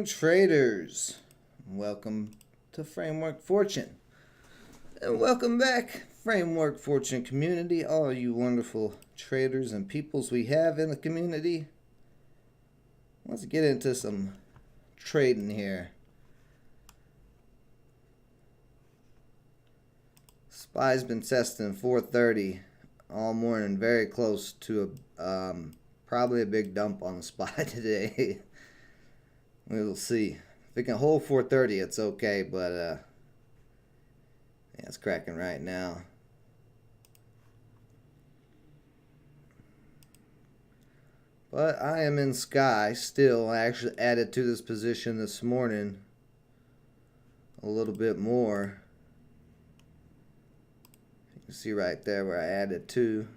morning, traders. Welcome to Framework Fortune. And welcome back, Framework Fortune community, all you wonderful traders and peoples we have in the community. Let's get into some trading here. SPY's been testing 430 all morning, very close to probably a big dump on the SPY today. We'll see. If it can hold 430, it's okay, but yeah, it's cracking right now. But I am in SKY still. I actually added to this position this morning a little bit more. You can see right there where I added to.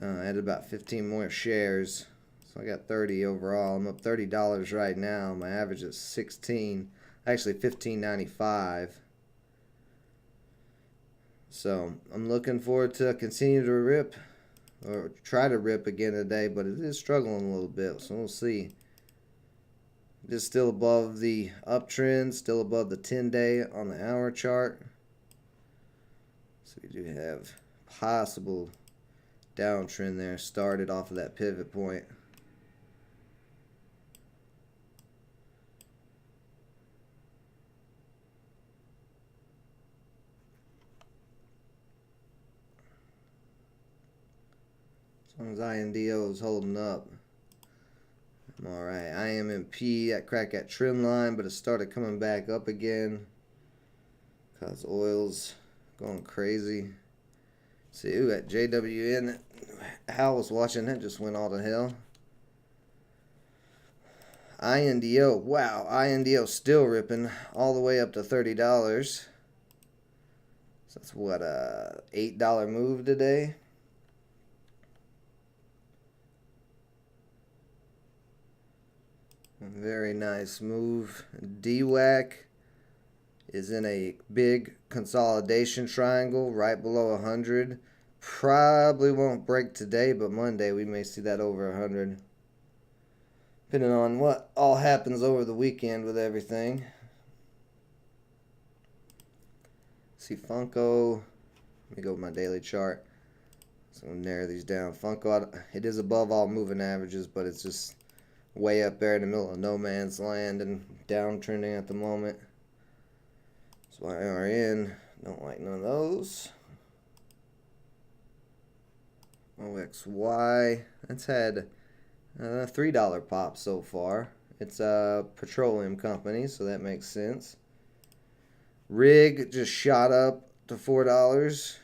I added about 15 more shares. So I got 30 overall. I'm up $30 right now. My average is 16, actually $15.95. So I'm looking forward to continue to rip, or try to rip again today, but it is struggling a little bit, so we'll see. Just still above the uptrend, still above the 10-day on the hour chart. So we do have possible downtrend there, started off of that pivot point. As long as INDO is holding up, I'm alright. IMMP, that cracked that trend line, but it started coming back up again because oil's going crazy. See, ooh, that JWN, Hal was watching, that just went all to hell. INDO, wow, INDO still ripping all the way up to $30. So that's what, a $8 move today. Very nice move. DWAC is in a big consolidation triangle right below 100. Probably won't break today, but Monday we may see that over 100. Depending on what all happens over the weekend with everything. See Funko. Let me go with my daily chart. So I'm going to narrow these down. Funko, it is above all moving averages, but it's just way up there in the middle of no man's land and downtrending at the moment. So IRN, don't like none of those. OXY, that's had a $3 pop so far. It's a petroleum company, so that makes sense. Rig just shot up to $4.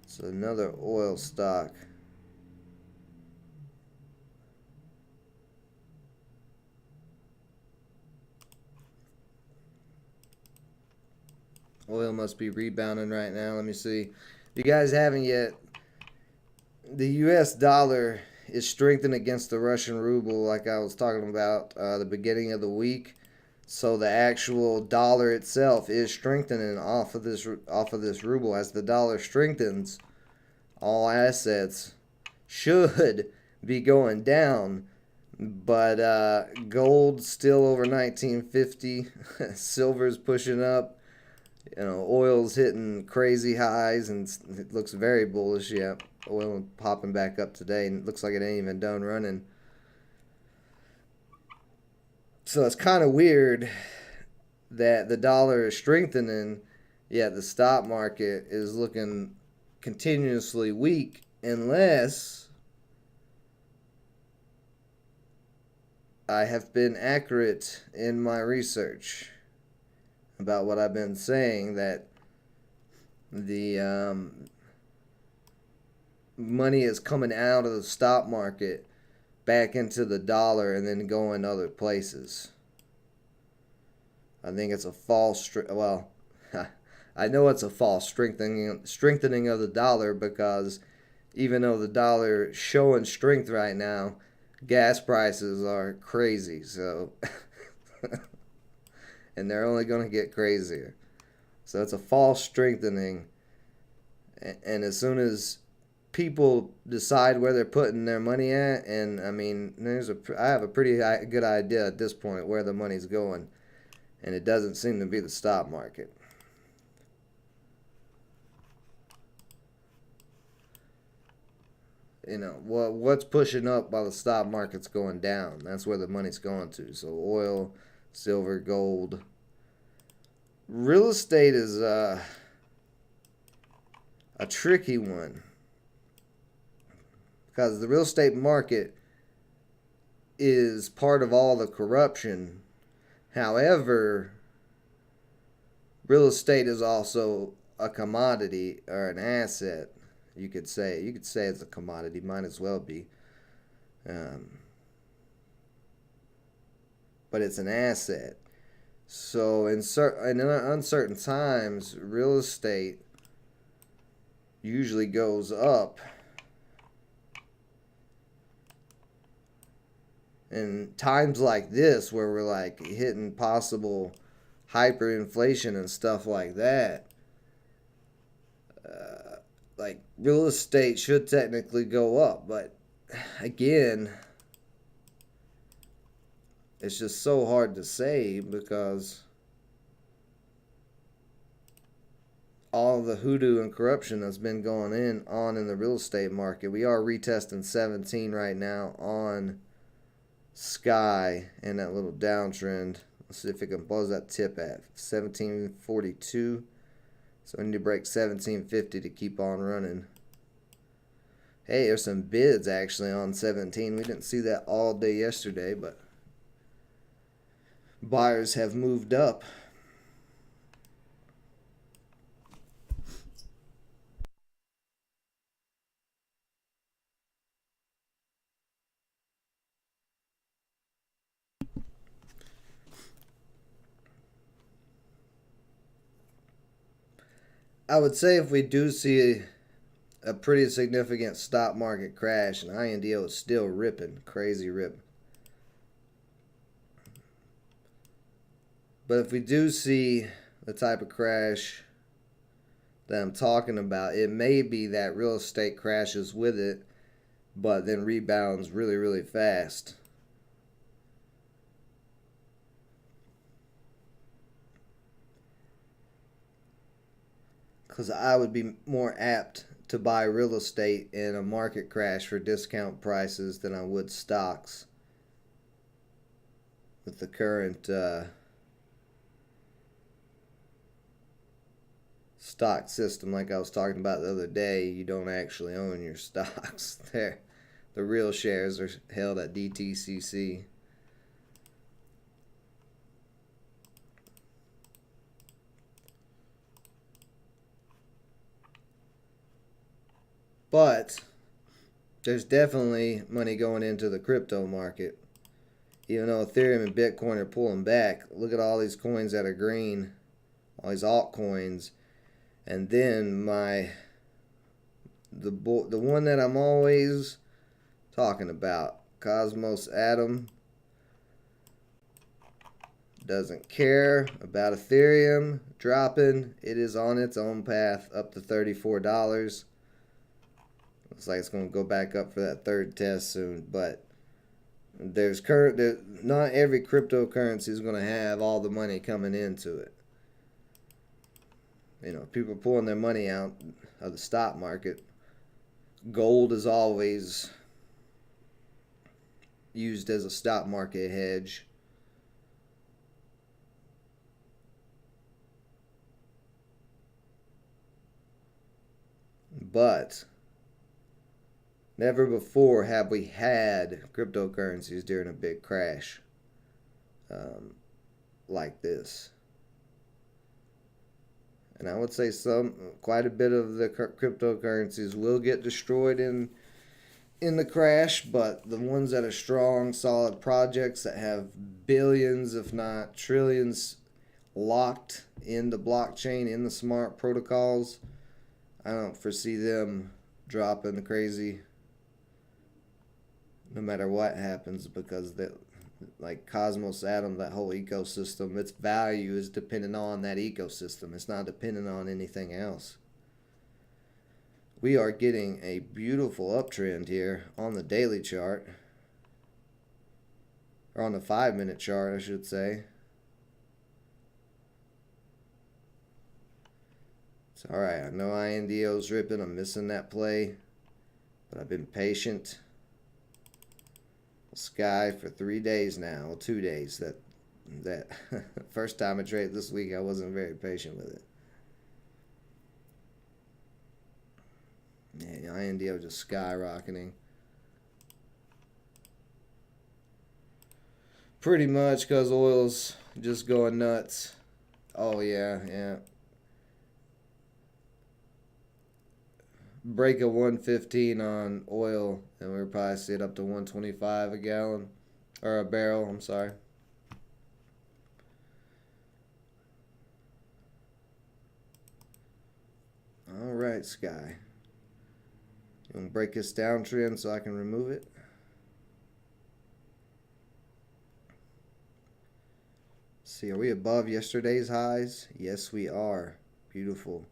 So another oil stock. Oil must be rebounding right now. Let me see. If you guys haven't yet, the US dollar is strengthened against the Russian ruble like I was talking about the beginning of the week. So the actual dollar itself is strengthening off of this ruble. As the dollar strengthens, all assets should be going down. But gold's still over 1950. Silver's pushing up. You know, oil's hitting crazy highs, and it looks very bullish. Yeah, oil popping back up today, and it looks like it ain't even done running. So it's kind of weird that the dollar is strengthening, yet the stock market is looking continuously weak, unless I have been accurate in my research about what I've been saying, that the money is coming out of the stock market back into the dollar and then going other places. I think it's a false, well, I know it's a false strengthening of the dollar, because even though the dollar is showing strength right now, gas prices are crazy. So and they're only going to get crazier. So it's a false strengthening And as soon as people decide where they're putting their money at, and I mean, I have a pretty good idea at this point where the money's going, and it doesn't seem to be the stock market. You know, what's pushing up while the stock market's going down? That's where the money's going to. So oil, silver, gold. Real estate is a tricky one because the real estate market is part of all the corruption. However, real estate is also a commodity or an asset. You could say it's a commodity. Might as well be, um, but it's an asset. So in uncertain times, real estate usually goes up. In times like this, where we're like hitting possible hyperinflation and stuff like that, like real estate should technically go up. But again, it's just so hard to say because all the hoodoo and corruption that's been going on in the real estate market. We are retesting 17 right now on Sky and that little downtrend. Let's see if it can close that tip at 1742. So we need to break 1750 to keep on running. Hey, there's some bids actually on 17. We didn't see that all day yesterday, but buyers have moved up. I would say if we do see a pretty significant stock market crash, and INDO is still ripping, crazy rip. But if we do see the type of crash that I'm talking about, it may be that real estate crashes with it, but then rebounds really, really fast. Because I would be more apt to buy real estate in a market crash for discount prices than I would stocks with the current stock system. Like I was talking about the other day, you don't actually own your stocks there. The real shares are held at DTCC. But there's definitely money going into the crypto market. Even though Ethereum and Bitcoin are pulling back, look at all these coins that are green, all these altcoins. And then the one that I'm always talking about, Cosmos Atom, doesn't care about Ethereum dropping. It is on its own path up to $34. Looks like it's going to go back up for that third test soon. But not every cryptocurrency is going to have all the money coming into it. You know, people are pulling their money out of the stock market. Gold is always used as a stock market hedge. But never before have we had cryptocurrencies during a big crash like this. And I would say quite a bit of the cryptocurrencies will get destroyed in the crash, but the ones that are strong, solid projects that have billions, if not trillions, locked in the blockchain, in the smart protocols, I don't foresee them dropping crazy no matter what happens, because like Cosmos Atom, that whole ecosystem, its value is dependent on that ecosystem. It's not dependent on anything else. We are getting a beautiful uptrend here on the daily chart. Or on the 5-minute chart, I should say. It's alright. I know INDO's ripping. I'm missing that play. But I've been patient. Sky for 3 days now. Well, 2 days. That first time I traded this week, I wasn't very patient with it. Yeah, INDO just skyrocketing. Pretty much because oil's just going nuts. Oh, yeah. Break a 115 on oil, and we'll probably see it up to 125 a gallon. Or a barrel, I'm sorry. Alright, Sky. You want to break this downtrend so I can remove it? See, are we above yesterday's highs? Yes, we are. Beautiful.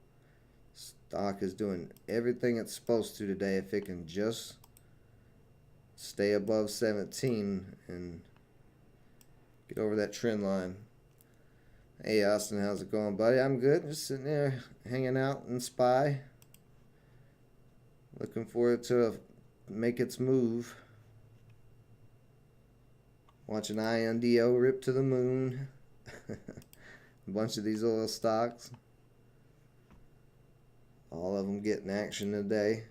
Stock is doing everything it's supposed to today. If it can just stay above 17 and get over that trend line. Hey, Austin, how's it going, buddy? I'm good. Just sitting there hanging out in SPY. Looking for it to make its move. Watching INDO rip to the moon. A bunch of these oil stocks. All of them getting action today.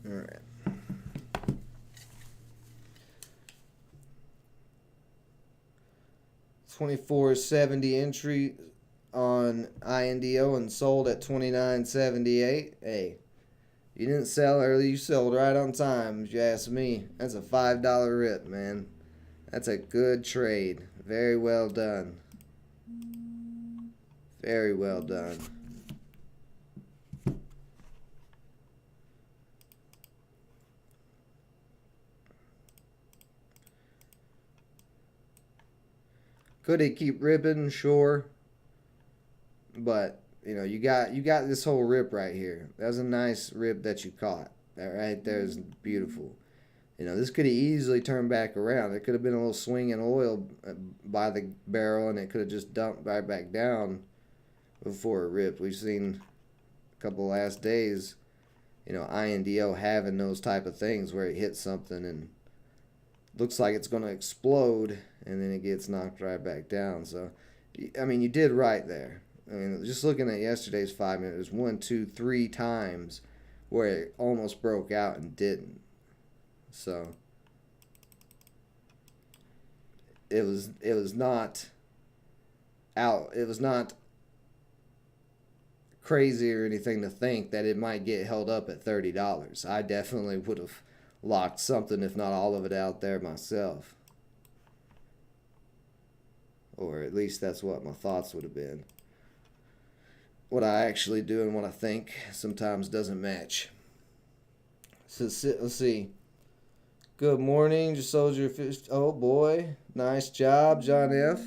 All right. $24.70 entry on INDO and sold at $29.78. Hey, you didn't sell early, you sold right on time, if you ask me. That's a $5 rip, man. That's a good trade. Very well done. Very well done. Could it keep ripping? Sure. But, you know, you got this whole rip right here. That was a nice rip that you caught. That right there is beautiful. You know, this could have easily turned back around. There could have been a little swing in oil by the barrel, and it could have just dumped right back down before it ripped. We've seen a couple of last days, you know, INDO having those type of things where it hits something and looks like it's going to explode, and then it gets knocked right back down. So, I mean, you did right there. I mean, just looking at yesterday's 5 minutes, there's 1, 2, 3 times where it almost broke out and didn't. So it was not out. It was not crazy or anything to think that it might get held up at $30. I definitely would have locked something, if not all of it, out there myself. Or at least that's what my thoughts would have been. What I actually do and what I think sometimes doesn't match. So let's see. Good morning, just sold your fish. Oh boy, nice job, John F.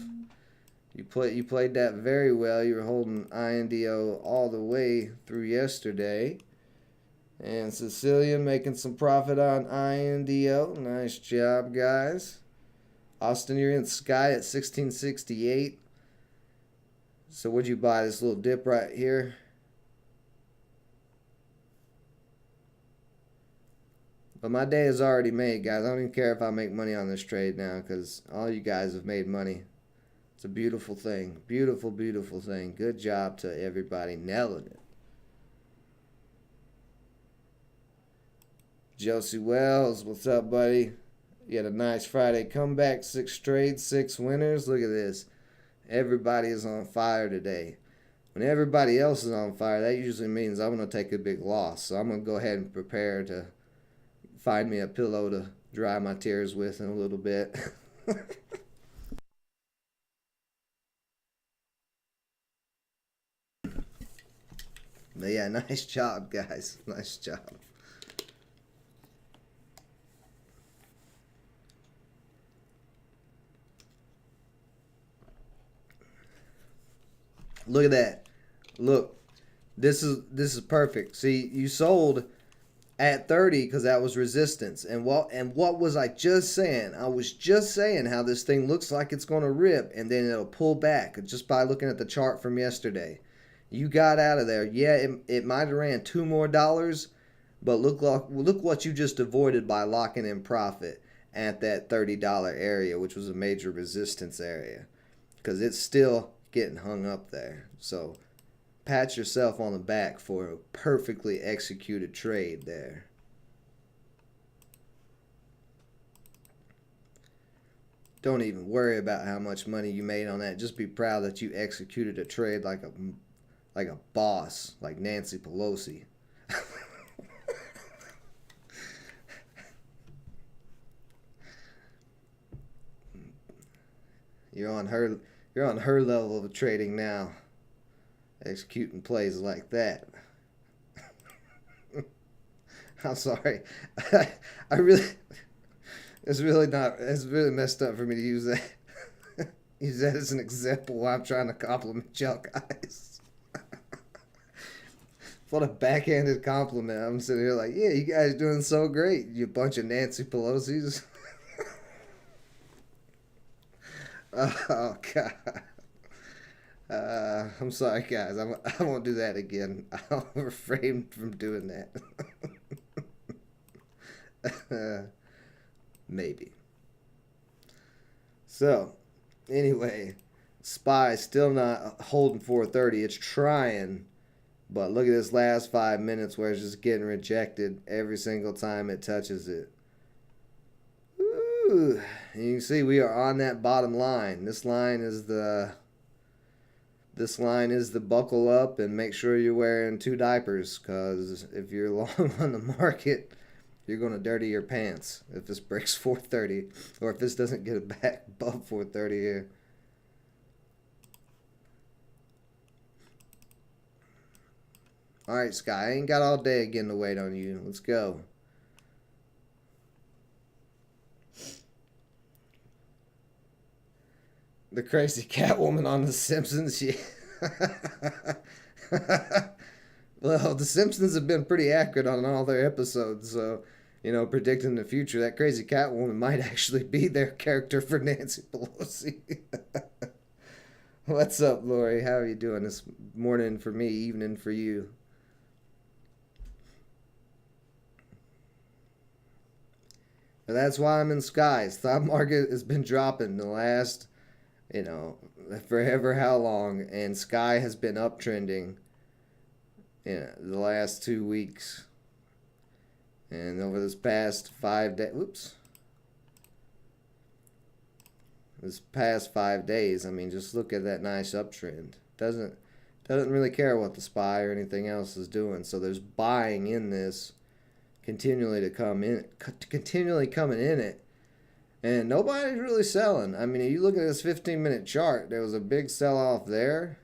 You played that very well. You were holding INDO all the way through yesterday. And Cecilia making some profit on INDO. Nice job, guys. Austin, you're in Sky at 1668. So what'd you buy? This little dip right here? But my day is already made, guys. I don't even care if I make money on this trade now because all you guys have made money. It's a beautiful thing. Beautiful, beautiful thing. Good job to everybody nailing it. Josie Wells, what's up, buddy? You had a nice Friday comeback. 6 trades, 6 winners. Look at this. Everybody is on fire today. When everybody else is on fire, that usually means I'm going to take a big loss. So I'm going to go ahead and prepare to find me a pillow to dry my tears with in a little bit. But yeah, nice job, guys. Nice job. Look at that. Look, this is perfect. See, you sold at 30 because that was resistance. And what was I just saying? I was just saying how this thing looks like it's going to rip and then it'll pull back just by looking at the chart from yesterday. You got out of there. Yeah, it might have ran $2 more, but look what you just avoided by locking in profit at that $30 area, which was a major resistance area, because it's still getting hung up there. So pat yourself on the back for a perfectly executed trade there. Don't even worry about how much money you made on that. Just be proud that you executed a trade like a boss, like Nancy Pelosi. You're on her level of trading now, executing plays like that. I'm sorry. I really it's really messed up for me to use that. Use that as an example while I'm trying to compliment y'all guys. What a backhanded compliment. I'm sitting here like, yeah, you guys doing so great, you bunch of Nancy Pelosi's. Oh God. I'm sorry, guys. I won't do that again. I'll refrain from doing that. Maybe. So, anyway, SPY still not holding 430. It's trying, but look at this last 5 minutes where it's just getting rejected every single time it touches it. Ooh. And you can see we are on that bottom line. This line is the buckle up and make sure you're wearing 2 diapers, because if you're long on the market, you're going to dirty your pants if this breaks 430, or if this doesn't get it back above 430 here. All right, Sky, I ain't got all day again to wait on you. Let's go. The crazy cat woman on The Simpsons. Yeah. Well, The Simpsons have been pretty accurate on all their episodes, so, predicting the future, that crazy cat woman might actually be their character for Nancy Pelosi. What's up, Lori? How are you doing this morning for me, evening for you? And that's why I'm in Sky. Stock market has been dropping the last, forever how long, and Sky has been uptrending the last 2 weeks. And over this past 5 days, this past 5 days, I mean, just look at that nice uptrend. Doesn't really care what the SPY or anything else is doing. So there's buying in this continually coming in it, and nobody's really selling. I mean, if you look at this 15-minute chart, there was a big sell-off there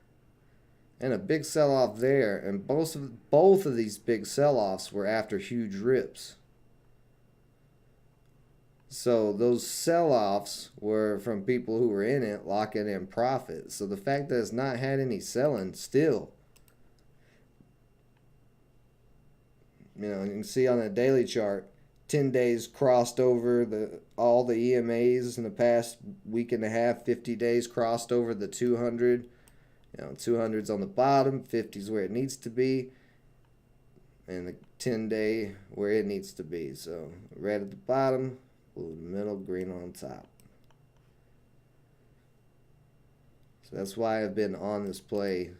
and a big sell-off there, and both of these big sell-offs were after huge rips. So those sell-offs were from people who were in it locking in profit. So the fact that it's not had any selling still, you can see on the daily chart, 10 days crossed over all the EMAs in the past week and a half. 50 days crossed over the 200. 200's on the bottom, 50's where it needs to be, and the 10-day where it needs to be. So red at the bottom, blue in the middle, green on top. So that's why I've been on this play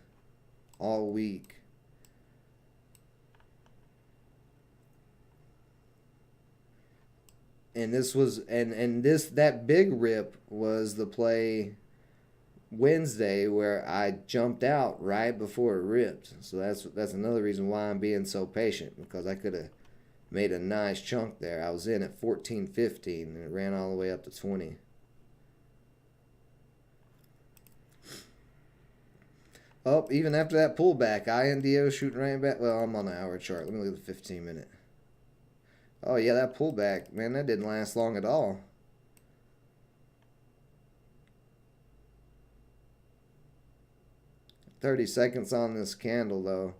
all week. And this was that big rip was the play Wednesday where I jumped out right before it ripped. So that's another reason why I'm being so patient, because I could have made a nice chunk there. I was in at 14.15 and it ran all the way up to 20. Oh, even after that pullback, INDO shooting right back. Well, I'm on the hour chart. Let me look at the 15-minute. Oh, yeah, that pullback, man, that didn't last long at all. "30 seconds on this candle, though.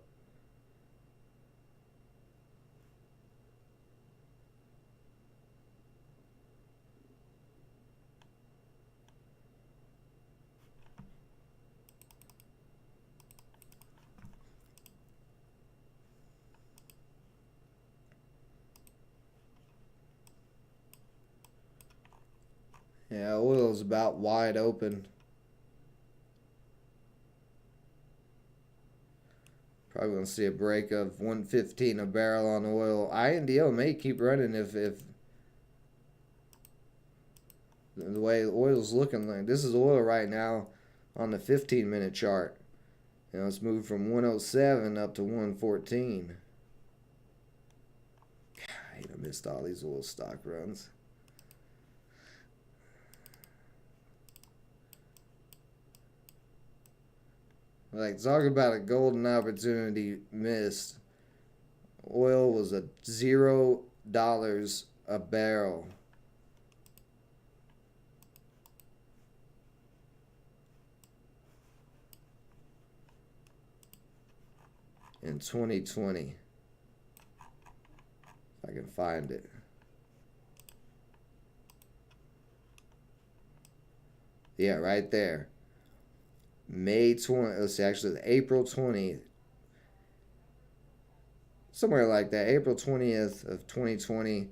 Yeah, oil's about wide open. Probably going to see a break of 115 a barrel on oil. INDO may keep running if the way oil's looking. Like, this is oil right now on the 15-minute chart. You know, it's moved from 107 up to 114. God, I missed all these oil stock runs. Like, talk about a golden opportunity missed. Oil was at $0 a barrel. In 2020. If I can find it. Yeah, right there. May 20, let's see, actually April 20th. Somewhere like that. April 20th of 2020.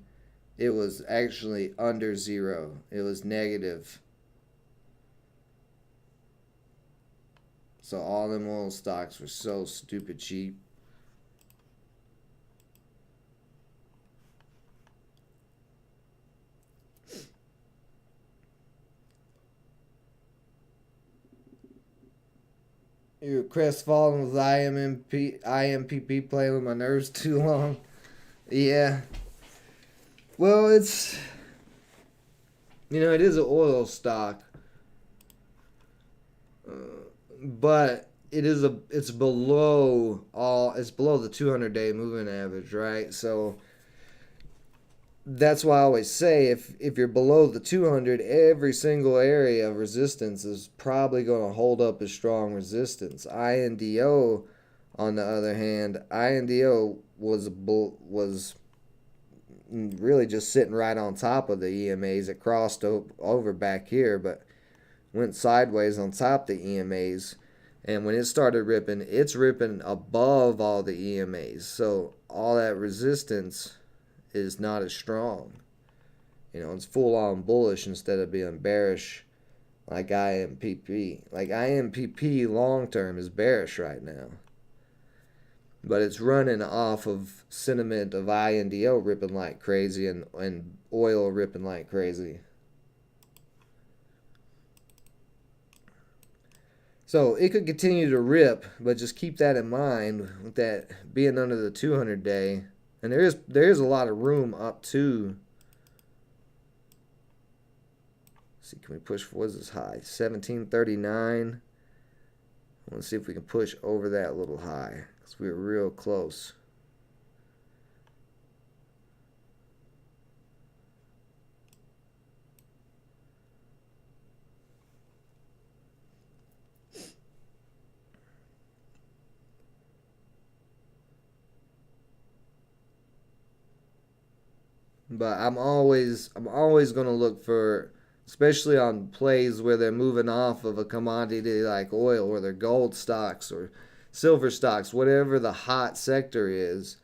It was actually under zero. It was negative. So all them oil stocks were so stupid cheap. You're crestfallen with IMPP playing with my nerves too long. Yeah. Well, it's, it is an oil stock. But it's below the 200-day moving average, right? So that's why I always say if you're below the 200, every single area of resistance is probably going to hold up as strong resistance. INDO, on the other hand, INDO was really just sitting right on top of the EMAs. It crossed over back here, but went sideways on top of the EMAs. And when it started ripping, it's ripping above all the EMAs. So all that resistance is not as strong. It's full on bullish instead of being bearish like IMPP. Like IMPP long term is bearish right now. But it's running off of sentiment of INDO ripping like crazy and oil ripping like crazy. So it could continue to rip, but just keep that in mind with that being under the 200-day. And there is a lot of room up to. Let's see, can we push? What is this high? 1739. I want to see if we can push over that little high, because we were real close. But I'm always going to look for, especially on plays where they're moving off of a commodity like oil, or they're gold stocks or silver stocks, whatever the hot sector is.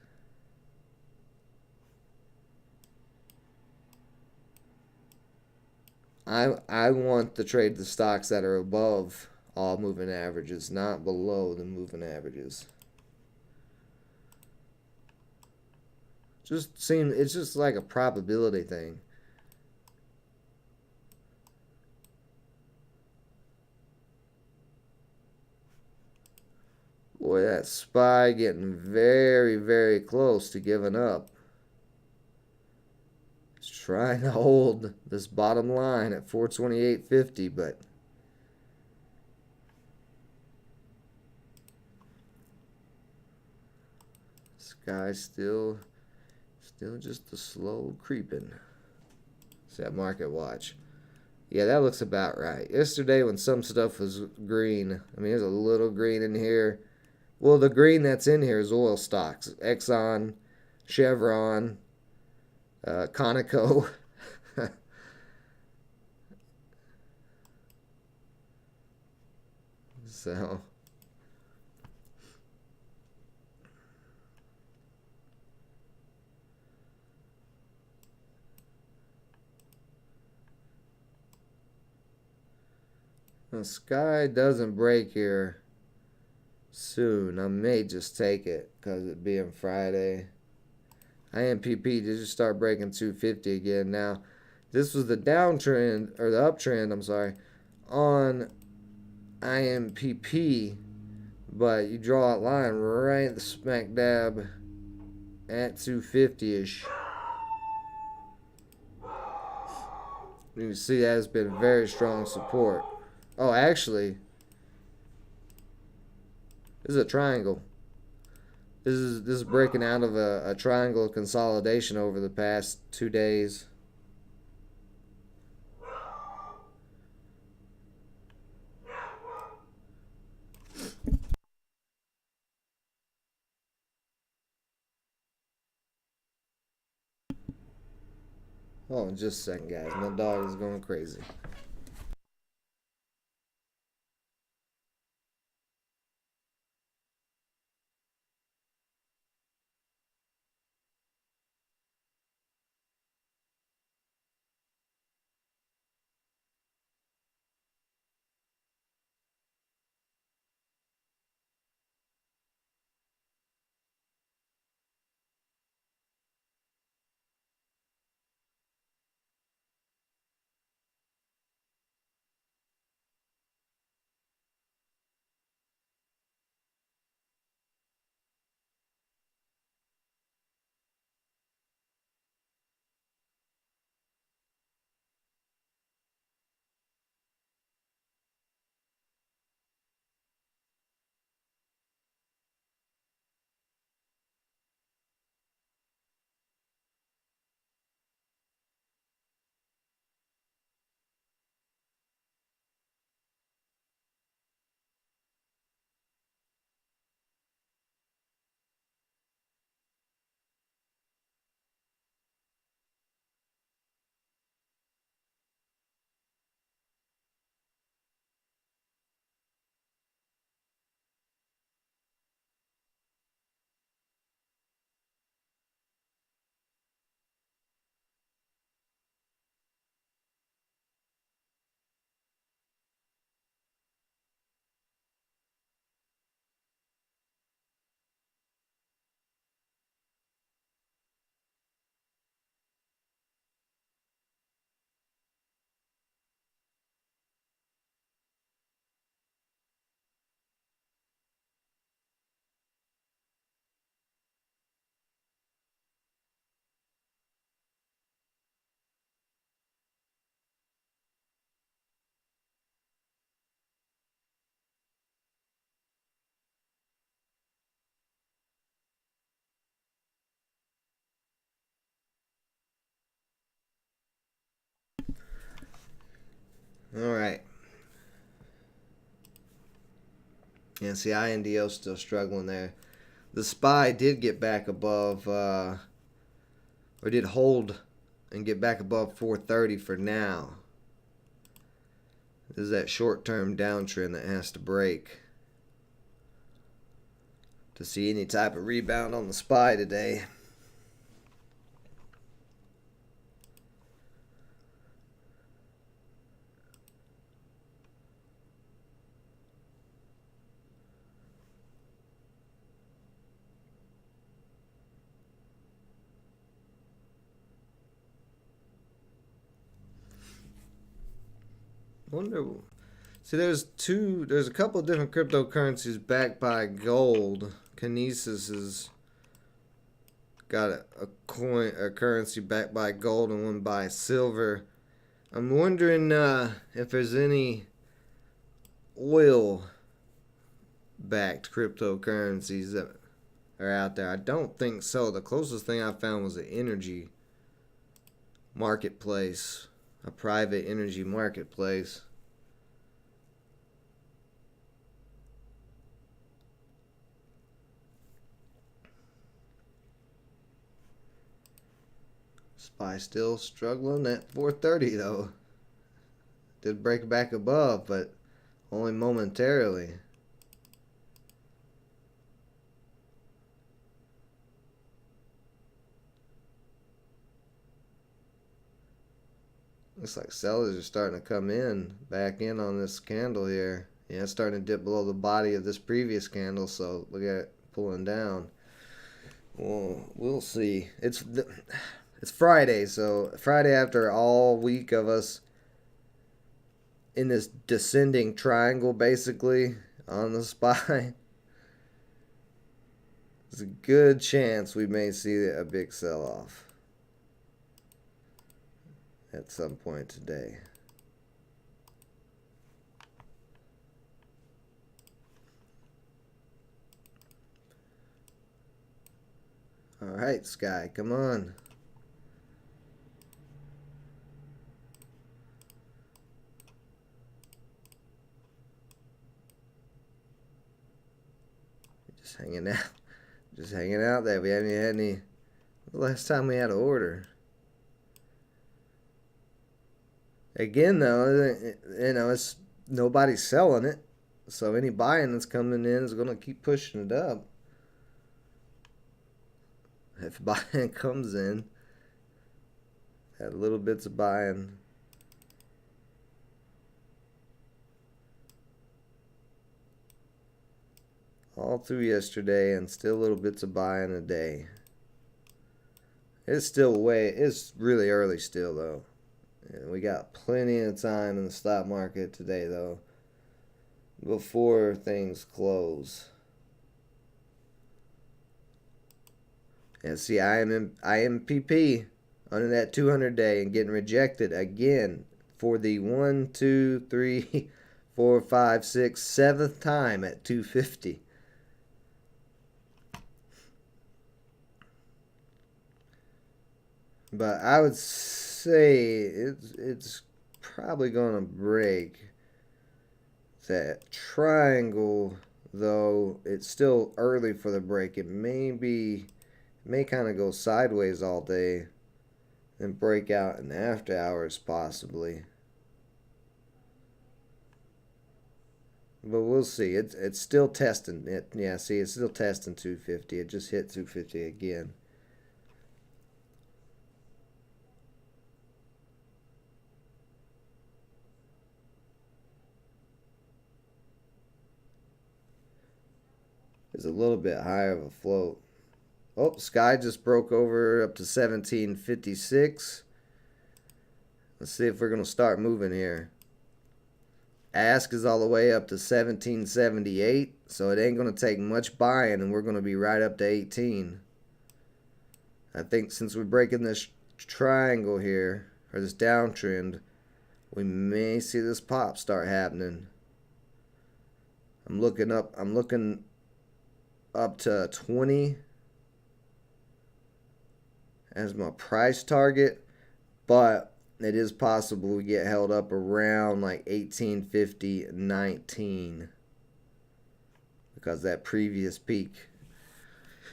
I want to trade the stocks that are above all moving averages, not below the moving averages. It's just like a probability thing. Boy, that SPY getting very, very close to giving up. It's trying to hold this bottom line at 428.50, but SPY's still just a slow creeping. It's that market watch. Yeah, that looks about right. Yesterday when some stuff was green, I mean, there's a little green in here. Well, the green that's in here is oil stocks. Exxon, Chevron, Conoco. So, the sky doesn't break here soon. I may just take it because it being Friday. IMPP did just start breaking 250 again. Now, this was the downtrend, or the uptrend, I'm sorry, on IMPP, but you draw a line right smack dab at 250-ish. You can see that has been very strong support. Oh, actually, this is a triangle. This is breaking out of a triangle consolidation over the past 2 days. Oh, just a second, guys. My dog is going crazy. All right. Yeah, see, INDO still struggling there. The SPY did get back above, or did hold and get back above 430 for now. This is that short-term downtrend that has to break to see any type of rebound on the SPY today. Wonder. See, there's a couple of different cryptocurrencies backed by gold. Kinesis has got a currency backed by gold and one by silver. I'm wondering if there's any oil backed cryptocurrencies that are out there. I don't think so. The closest thing I found was an energy marketplace, a private energy marketplace. SPY still struggling at 430 though. Did break back above, but only momentarily. Looks like sellers are starting to come back in on this candle here. Yeah, it's starting to dip below the body of this previous candle, so look at it pulling down. Well, we'll see. It's Friday, so Friday after all week of us in this descending triangle, basically, on the SPY. There's a good chance we may see a big sell-off at some point today. All right, Sky, come on. Just hanging out. Just hanging out there. We haven't had any. The last time we had an order. Again, though, it's nobody's selling it, so any buying that's coming in is going to keep pushing it up. If buying comes in, had little bits of buying. All through yesterday, and still little bits of buying a day. It's really early still, though. And we got plenty of time in the stock market today, though, before things close. And see, IMPP under that 200 day and getting rejected again for the 1, 2, 3, 4, 5, 6, 7th time at 250. But I would say it's probably going to break that triangle, though it's still early for the break. It may kind of go sideways all day and break out in after hours possibly. But we'll see. It's still testing it. Yeah, see, it's still testing 250. It just hit 250 again. It's a little bit higher of a float. Oh, Sky just broke over up to 1756. Let's see if we're going to start moving here. Ask is all the way up to 1778, so it ain't going to take much buying, and we're going to be right up to 18. I think since we're breaking this triangle here, or this downtrend, we may see this pop start happening. I'm looking up to 20 as my price target, but it is possible we get held up around like 1850, 19, because that previous peak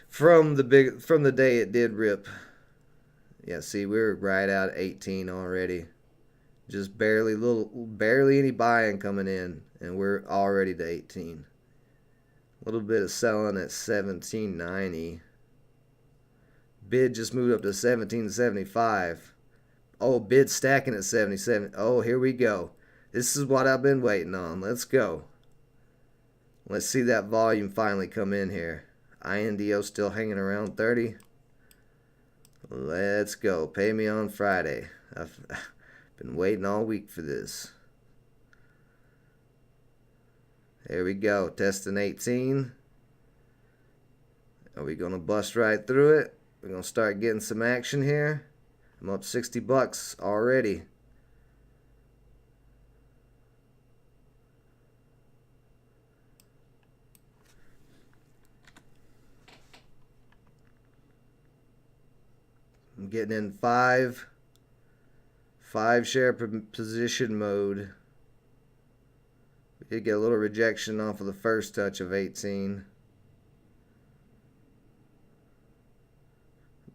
from the day it did rip. Yeah, see, we're right at 18 already. Just barely any buying coming in, and we're already to 18. A little bit of selling at 1790. Bid just moved up to 1775. Oh, bid stacking at 77. Oh, here we go. This is what I've been waiting on. Let's go. Let's see that volume finally come in here. INDO still hanging around 30. Let's go. Pay me on Friday. I've been waiting all week for this. There we go. Testing 18. Are we going to bust right through it? We're going to start getting some action here. I'm up 60 bucks already. I'm getting in five share position mode. We did get a little rejection off of the first touch of 18.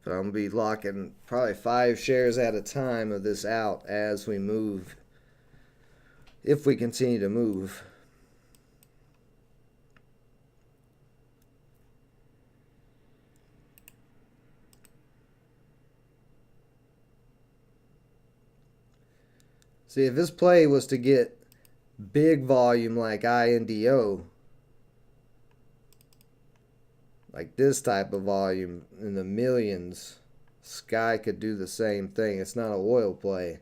But I'm going to be locking probably 5 shares at a time of this out as we move. If we continue to move. See, if this play was to get big volume like INDO, like this type of volume in the millions, Sky could do the same thing. It's not an oil play,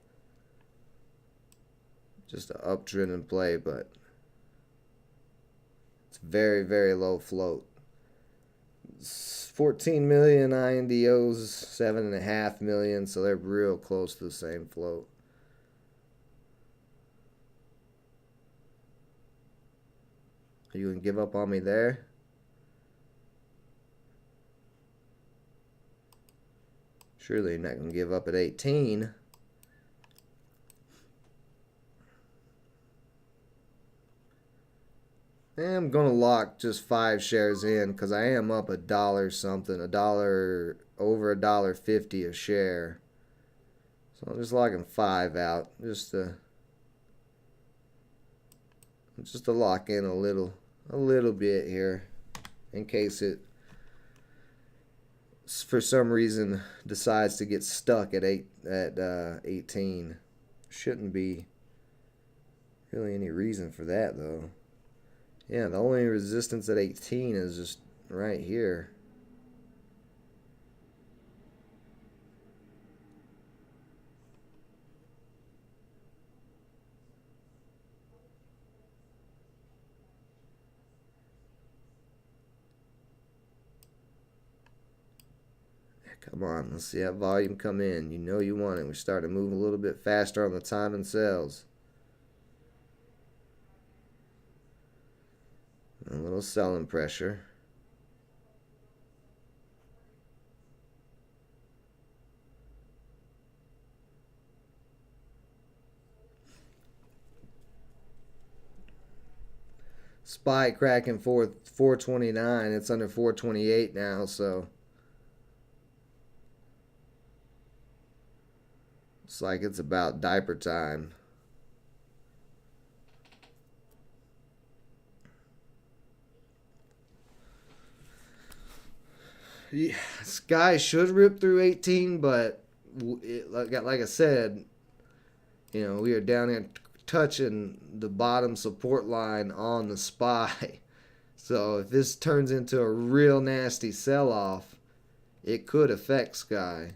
just an uptrending play, but it's very, very low float. 14 million INDOs, 7.5 million, so they're real close to the same float. Are you going to give up on me there? Surely you're not going to give up at 18. And I'm going to lock just 5 shares in because I am up $1 something, $1 over $1.50 a share. So I'm just locking 5 out just to lock in a little bit here in case it for some reason decides to get stuck at 18. Shouldn't be really any reason for that though. Yeah, the only resistance at 18 is just right here. Come on, let's see that volume come in. You know you want it. We start to move a little bit faster on the time and sells. A little selling pressure. SPY cracking 429. It's under 428 now, so it's like it's about diaper time. Yeah, Sky should rip through 18, but like I said, you know, we are down here touching the bottom support line on the SPY. So if this turns into a real nasty sell-off, it could affect Sky.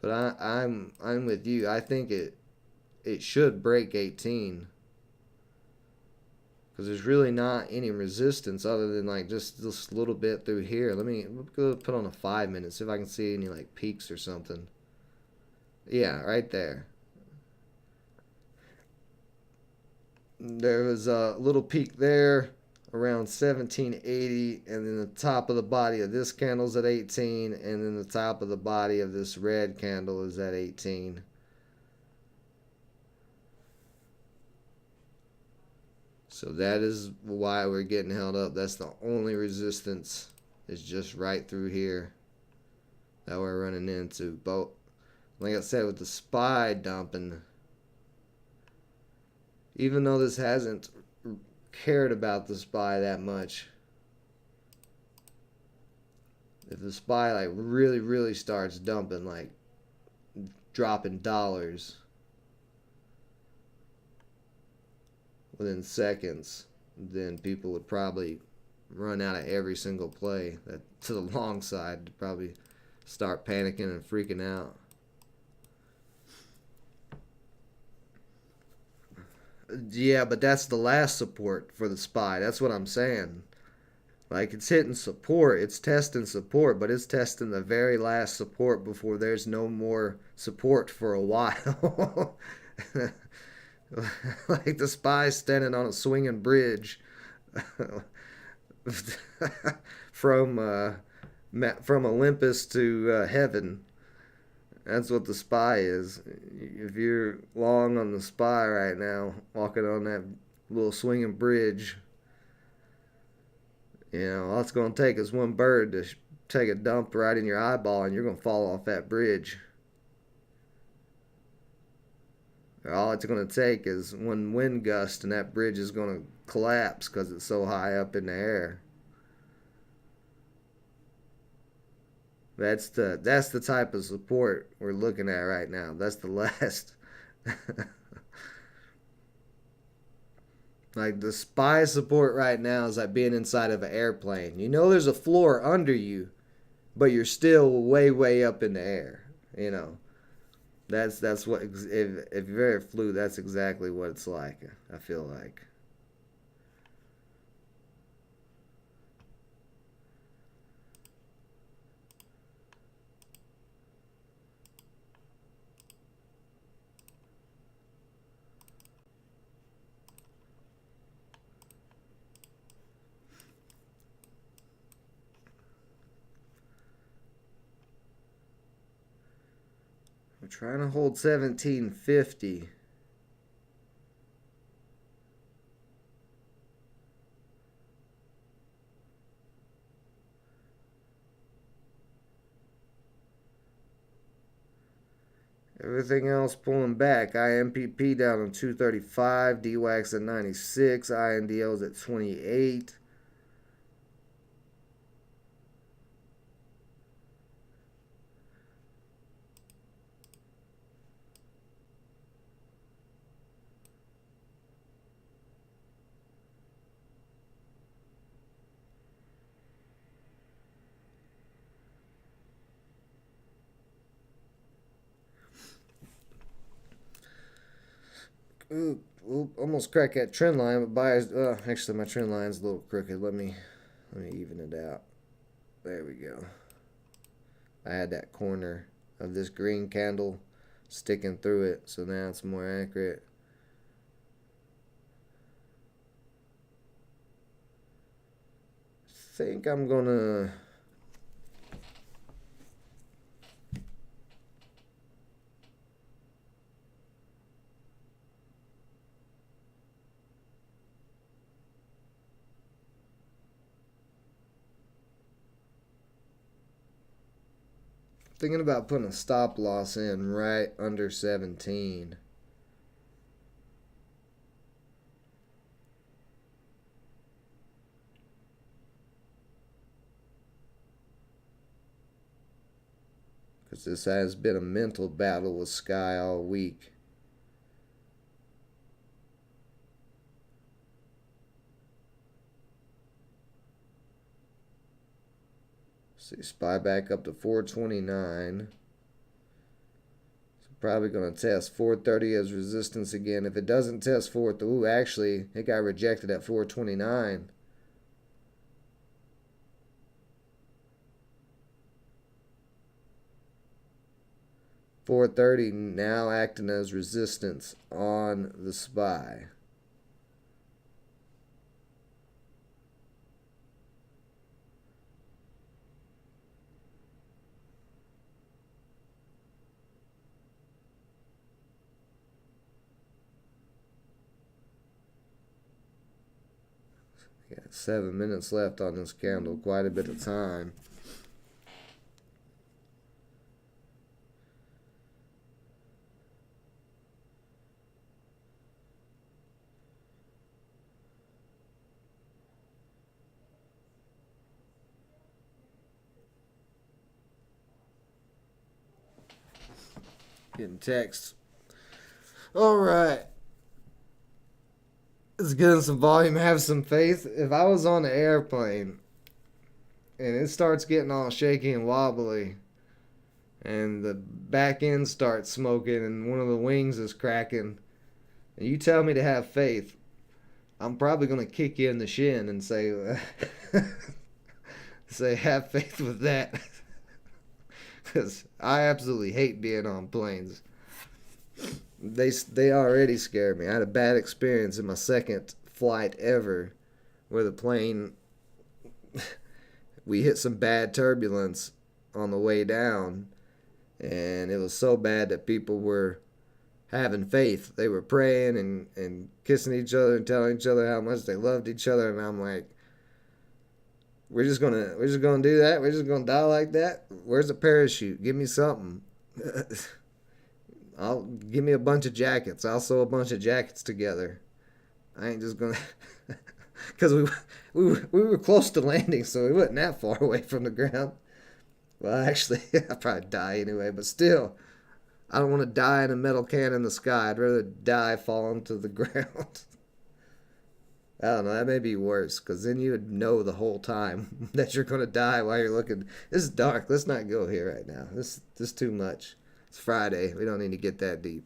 But I'm with you. I think it should break 18. Because there's really not any resistance other than like just this little bit through here. Let me go put on a 5 minute, see if I can see any like peaks or something. Yeah, right there. There was a little peak there around 1780, and then the top of the body of this candle's at 18, and then the top of the body of this red candle is at 18. So that is why we're getting held up. That's the only resistance is just right through here that we're running into. But like I said, with the SPY dumping, even though this hasn't cared about the SPY that much, if the SPY like really starts dumping, like dropping dollars within seconds, then people would probably run out of every single play that to the long side, probably start panicking and freaking out. Yeah, but that's the last support for the SPY. That's what I'm saying. Like it's hitting support, it's testing support, but it's testing the very last support before there's no more support for a while. Like the SPY's standing on a swinging bridge from from Olympus to heaven. That's what the SPY is. If you're long on the SPY right now, walking on that little swinging bridge, all it's going to take is one bird to take a dump right in your eyeball, and you're going to fall off that bridge. All it's going to take is one wind gust, and that bridge is going to collapse because it's so high up in the air. That's the type of support we're looking at right now. That's the last. Like the SPY support right now is like being inside of an airplane. You know there's a floor under you, but you're still way way up in the air. You know that's what if you've ever flew, that's exactly what it's like. I feel like. We're trying to hold 1750. Everything else pulling back. IMPP down on 235. DWAX at 96. INDL's at 28. Ooh, almost cracked that trend line, but buyers. Actually, my trend line's a little crooked. Let me even it out. There we go. I had that corner of this green candle sticking through it, so now it's more accurate. I think I'm gonna. Thinking about putting a stop loss in right under 17. Because this has been a mental battle with Sky all week. See, SPY back up to 429. So probably going to test 430 as resistance again. If it doesn't test 430, ooh, actually, it got rejected at 429. $430 now acting as resistance on the SPY. Got 7 minutes left on this candle, quite a bit of time. Getting texts. All right. Let's get in some volume, have some faith. If I was on an airplane and it starts getting all shaky and wobbly and the back end starts smoking and one of the wings is cracking, and you tell me to have faith, I'm probably going to kick you in the shin and say, say, have faith with that. Because I absolutely hate being on planes. They already scared me. I had a bad experience in my second flight ever where the plane, we hit some bad turbulence on the way down, and it was so bad that people were having faith. They were praying and kissing each other and telling each other how much they loved each other, and I'm like, we're just gonna do that? We're just gonna die like that? Where's the parachute? Give me something. I'll give me a bunch of jackets. I'll sew a bunch of jackets together. I ain't just gonna, because we were close to landing, so we wasn't that far away from the ground. Well, actually, I'd probably die anyway, but still, I don't want to die in a metal can in the sky. I'd rather die falling to the ground. I don't know. That may be worse, because then you would know the whole time that you're gonna die while you're looking. This is dark. Let's not go here right now. This is too much. It's Friday. We don't need to get that deep.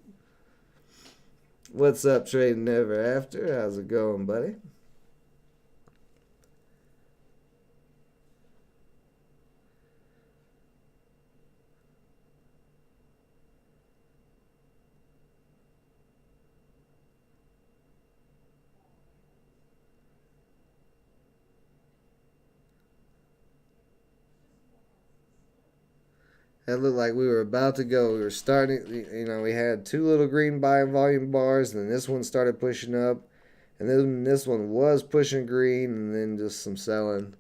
What's up, Trading Ever After? How's it going, buddy? It looked like we were about to go. We were starting, we had two little green buying volume bars, and then this one started pushing up, and then this one was pushing green, and then just some selling.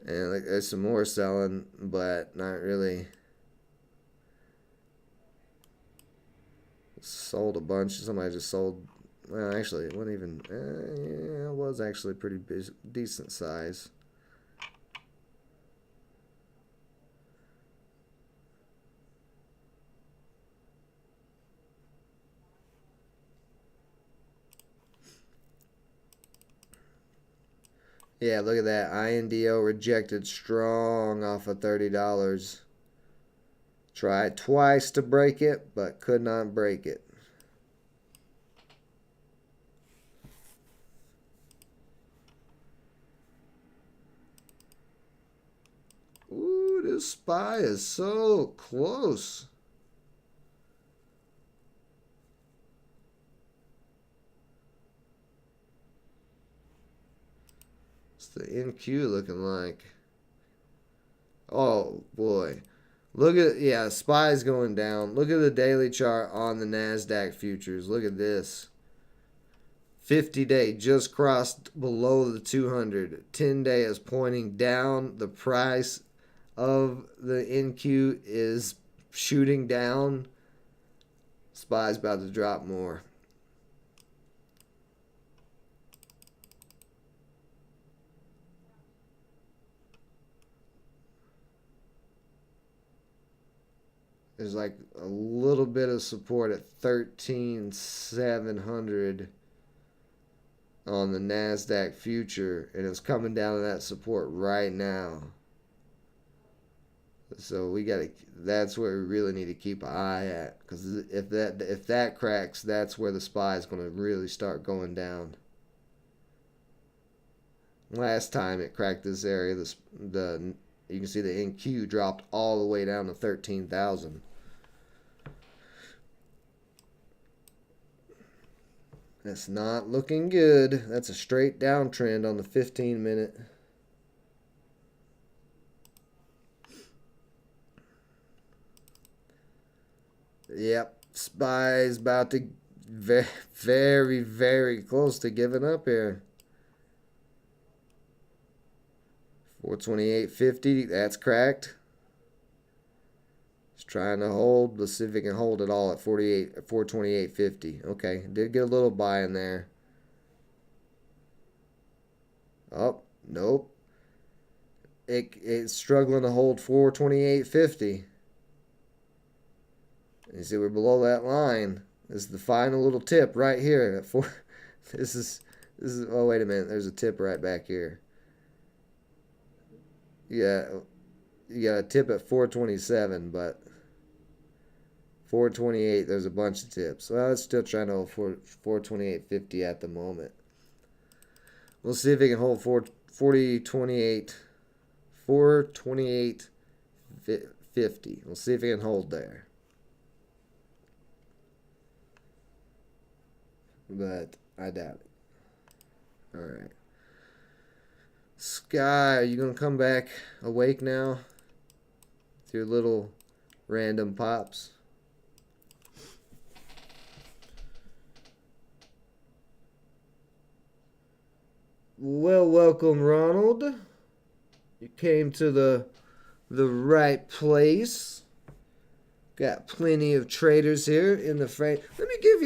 And like, there's some more selling, but not really. Sold a bunch. Somebody just sold. Well, actually, it wasn't even. Yeah, it was actually pretty decent size. Yeah, look at that. INDO rejected strong off of $30. Tried twice to break it, but could not break it. Ooh, this SPY is so close. What's the NQ looking like? Oh, boy. Look at, yeah, SPY's going down. Look at the daily chart on the NASDAQ futures. Look at this. 50-day just crossed below the 200. 10-day is pointing down. The price of the NQ is shooting down. SPY's about to drop more. There's like a little bit of support at 13,700 on the NASDAQ future, and it's coming down to that support right now. So we got to. That's where we really need to keep an eye at, because if that cracks, that's where the SPY is going to really start going down. Last time it cracked this area, the you can see the NQ dropped all the way down to 13,000. That's not looking good. That's a straight downtrend on the 15-minute. Yep, SPY's about to very, very, very close to giving up here. 428.50, that's cracked. It's trying to hold. Let's see if it can hold it all at 428.50. Okay, did get a little buy in there. Oh, nope. It's struggling to hold 428.50. You see, we're below that line. This is the final little tip right here at 4. This is. Oh, wait a minute. There's a tip right back here. Yeah, you got a tip at 427, but 428. There's a bunch of tips. Well, it's still trying to hold 428.50 at the moment. We'll see if it can hold 428.50. We'll see if it can hold there. But I doubt it. Alright. Sky, are you going to come back awake now? With your little random pops? Well, welcome, Ronald. You came to the right place. Got plenty of traders here in the frame. Let me give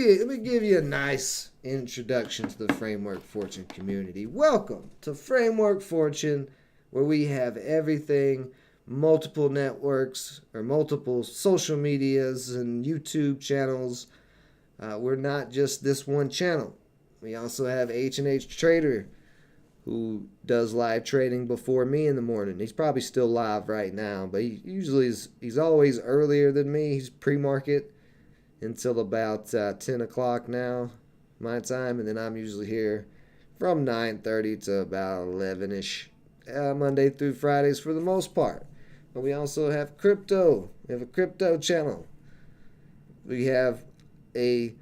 you a nice introduction to the Framework Fortune community. Welcome to Framework Fortune, where we have everything, multiple networks or multiple social medias and YouTube channels. We're not just this one channel. We also have H&H Trader, who does live trading before me in the morning. He's probably still live right now, but he's always earlier than me. He's pre-market until about 10 o'clock now, my time, and then I'm usually here from 9:30 to about 11ish, Monday through Fridays for the most part. But we also have crypto. We have a crypto channel. We have a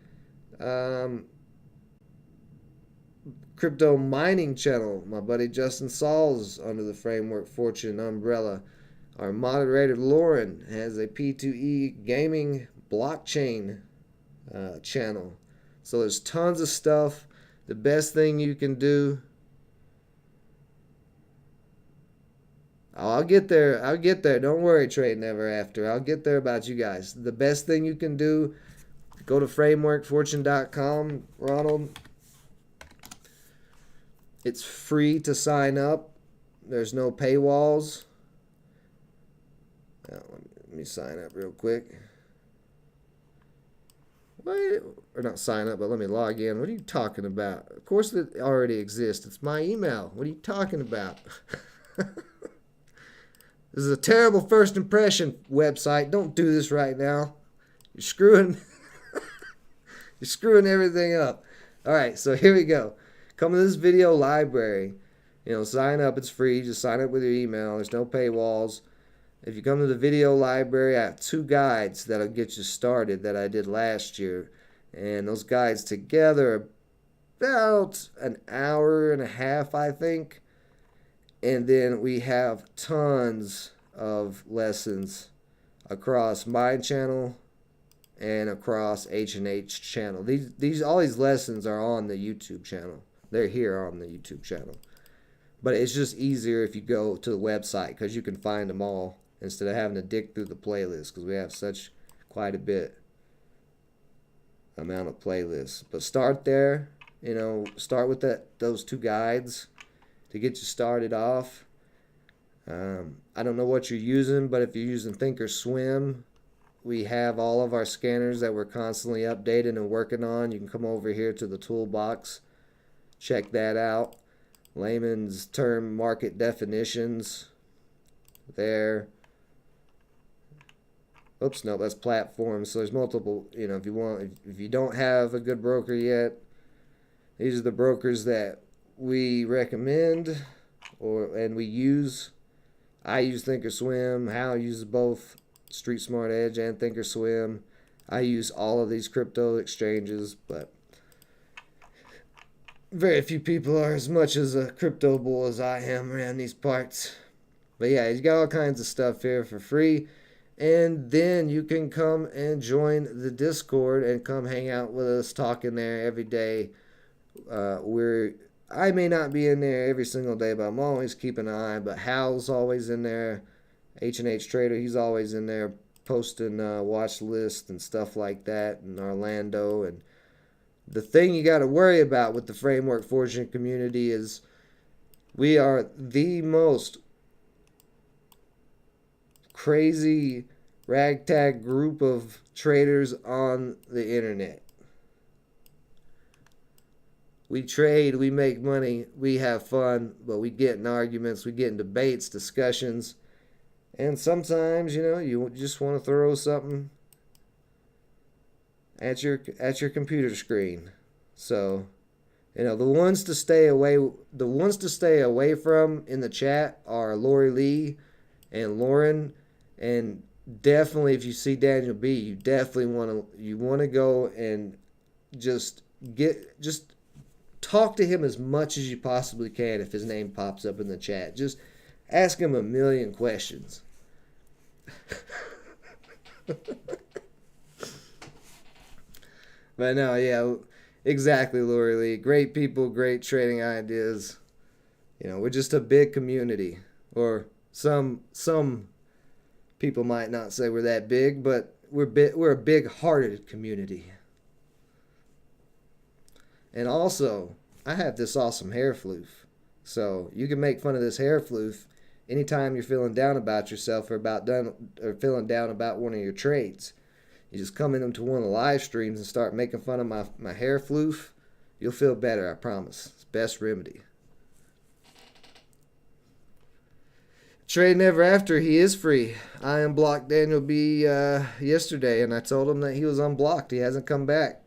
crypto mining channel. My buddy Justin Saul's under the Framework Fortune umbrella. Our moderator Lauren has a P2E gaming blockchain channel. So there's tons of stuff. The best thing you can do. Oh, I'll get there. Don't worry, Trading Ever After. I'll get there about you guys. The best thing you can do, go to frameworkfortune.com, Ronald. It's free to sign up. There's no paywalls. Now, let me sign up real quick. What? Or not sign up, but let me log in. What are you talking about? Of course it already exists. It's my email. What are you talking about? This is a terrible first impression website. Don't do this right now. You're screwing everything up. All right, so here we go. Come to this video library. Sign up. It's free. Just sign up with your email. There's no paywalls. If you come to the video library, I have 2 guides that'll get you started that I did last year. And those guides together are about an hour and a half, I think. And then we have tons of lessons across my channel and across H&H channel. All these lessons are on the YouTube channel. They're here on the YouTube channel. But it's just easier if you go to the website because you can find them all instead of having to dig through the playlist because we have quite a bit amount of playlists. But start there. Start with those 2 guides to get you started off. I don't know what you're using, but if you're using thinkorswim, we have all of our scanners that we're constantly updating and working on. You can come over here to the toolbox. Check that out. Layman's term market definitions. There. Oops, no, that's platforms. So there's multiple, if you don't have a good broker yet, these are the brokers that we recommend and we use. I use thinkorswim. Hal uses both Street Smart Edge and thinkorswim. I use all of these crypto exchanges, but very few people are as much as a crypto bull as I am around these parts. But yeah, you got all kinds of stuff here for free. And then you can come and join the Discord and come hang out with us, talking there every day. I may not be in there every single day, but I'm always keeping an eye. But Hal's always in there. H&H Trader, he's always in there posting watch lists and stuff like that. And Orlando. And the thing you got to worry about with the Framework Fortune community is we are the most crazy ragtag group of traders on the internet. We trade, we make money, we have fun, but we get in arguments, we get in debates, discussions, and sometimes, you just want to throw something at your computer screen. So, the ones to stay away from in the chat are Lori Lee and Lauren, and definitely if you see Daniel B, you want to go and just talk to him as much as you possibly can if his name pops up in the chat. Just ask him a million questions. But no, yeah, exactly, Lori Lee. Great people, great trading ideas. We're just a big community. Or some people might not say we're that big, but we're a big-hearted community. And also, I have this awesome hair floof. So you can make fun of this hair floof anytime you're feeling down about yourself or feeling down about one of your trades. You just come into one of the live streams and start making fun of my hair floof. You'll feel better, I promise. It's the best remedy. Trading Ever After, he is free. I unblocked Daniel B yesterday, and I told him that he was unblocked. He hasn't come back.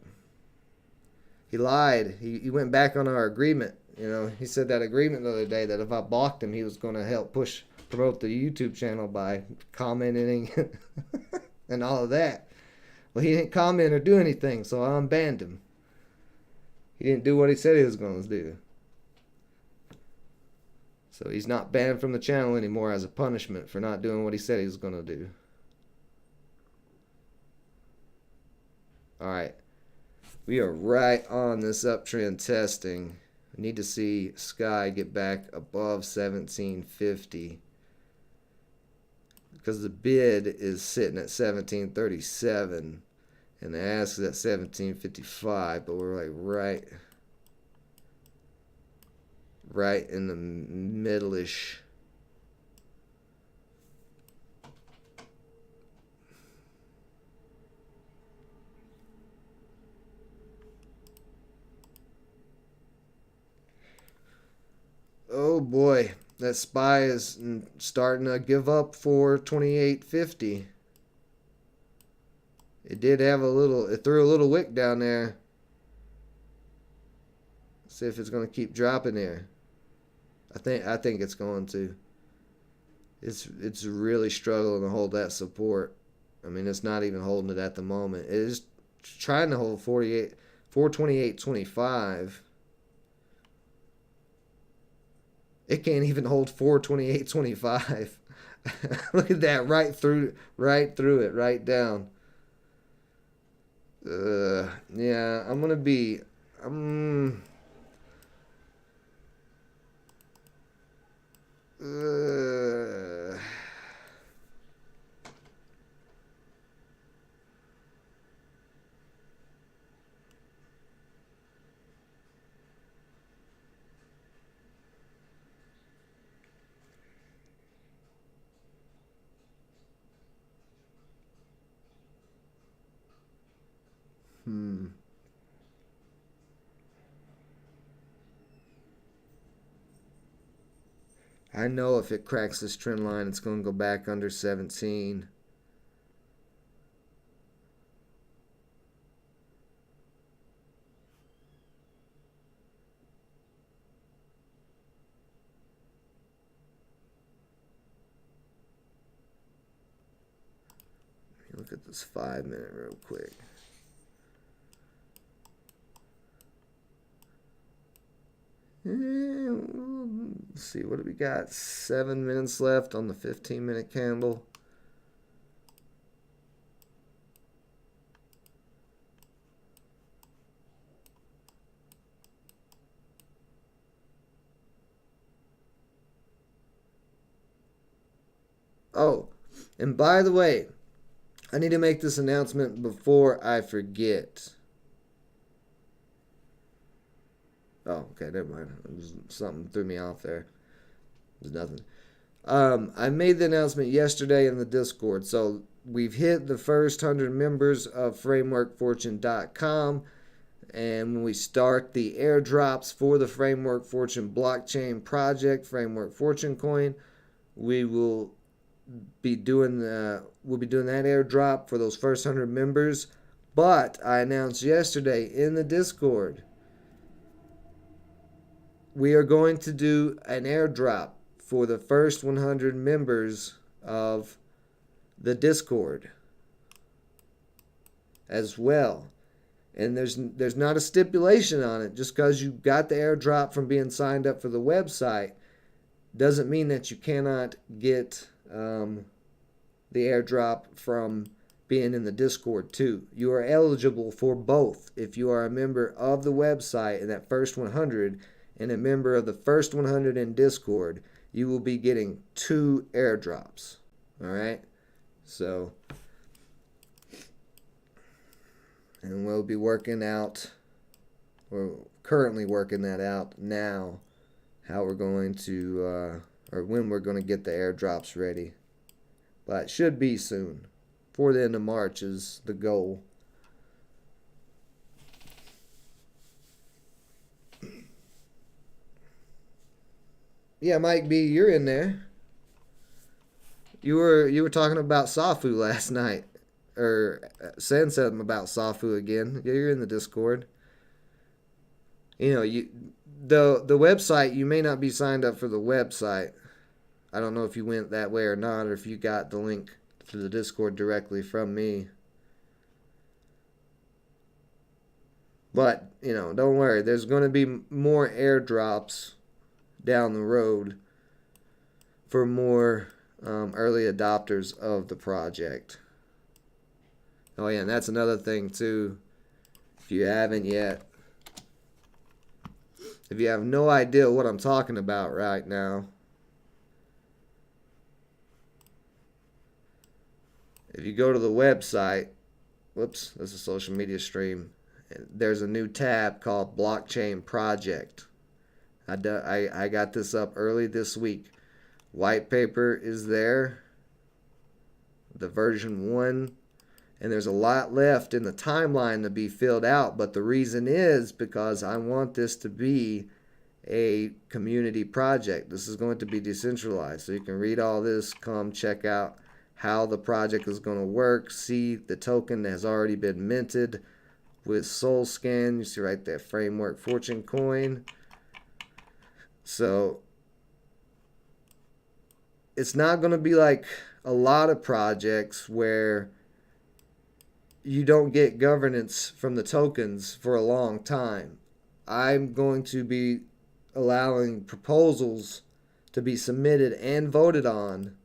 He lied. He went back on our agreement. He said that agreement the other day that if I blocked him, he was going to help promote the YouTube channel by commenting and all of that. Well, he didn't comment or do anything, so I unbanned him. He didn't do what he said he was going to do. So he's not banned from the channel anymore as a punishment for not doing what he said he was going to do. Alright. We are right on this uptrend testing. We need to see Sky get back above 1750. Because the bid is sitting at 1737. And the ask is at 1755. But we're like right in the middle-ish. Oh boy, that SPY is starting to give up for 28.50. It threw a little wick down there. Let's see if it's going to keep dropping there. I think it's going to. It's really struggling to hold that support. I mean, it's not even holding it at the moment. It is trying to hold 428.25. It can't even hold 428.25. Look at that, right through it, right down. Yeah, I'm gonna be. I know if it cracks this trend line, it's going to go back under 17. Look at this 5-minute real quick. Let's see, what do we got? 7 minutes left on the 15-minute candle. Oh, and by the way, I need to make this announcement before I forget. Oh, okay, never mind. Something threw me off there. There's nothing. I made the announcement yesterday in the Discord. So we've hit the first 100 members of FrameworkFortune.com. And when we start the airdrops for the Framework Fortune blockchain project, Framework Fortune coin, we will be doing that airdrop for those first 100 members But I announced yesterday in the Discord, we are going to do an airdrop for the first 100 members of the Discord as well. And there's not a stipulation on it. Just because you got the airdrop from being signed up for the website doesn't mean that you cannot get the airdrop from being in the Discord too. You are eligible for both if you are a member of the website in that first 100 and a member of the first 100 in Discord. You will be getting 2 airdrops. All right? So, and we'll be working out, we're currently working that out now, how we're going to, or when we're going to get the airdrops ready. But it should be soon. Before the end of March is the goal. Yeah, Mike B, you're in there. You were talking about Safu last night, or saying something about Safu again. Yeah, you're in the Discord. You know, the website, you may not be signed up for the website. I don't know if you went that way or not, or if you got the link to the Discord directly from me. But, you know, don't worry. There's going to be more airdrops down the road for more early adopters of the project. Oh yeah, and that's another thing too. If you haven't yet, if you have no idea what I'm talking about right now, if you go to the website, whoops, this is a social media stream, there's a new tab called Blockchain Project. I got this up early this week. White paper is there, the version 1, and there's a lot left in the timeline to be filled out, but the reason is because I want this to be a community project. This is going to be decentralized, so you can read all this, come check out how the project is going to work, see the token that has already been minted with SoulScan. You see right there, Framework Fortune Coin. So it's not going to be like a lot of projects where you don't get governance from the tokens for a long time. I'm going to be allowing proposals to be submitted and voted on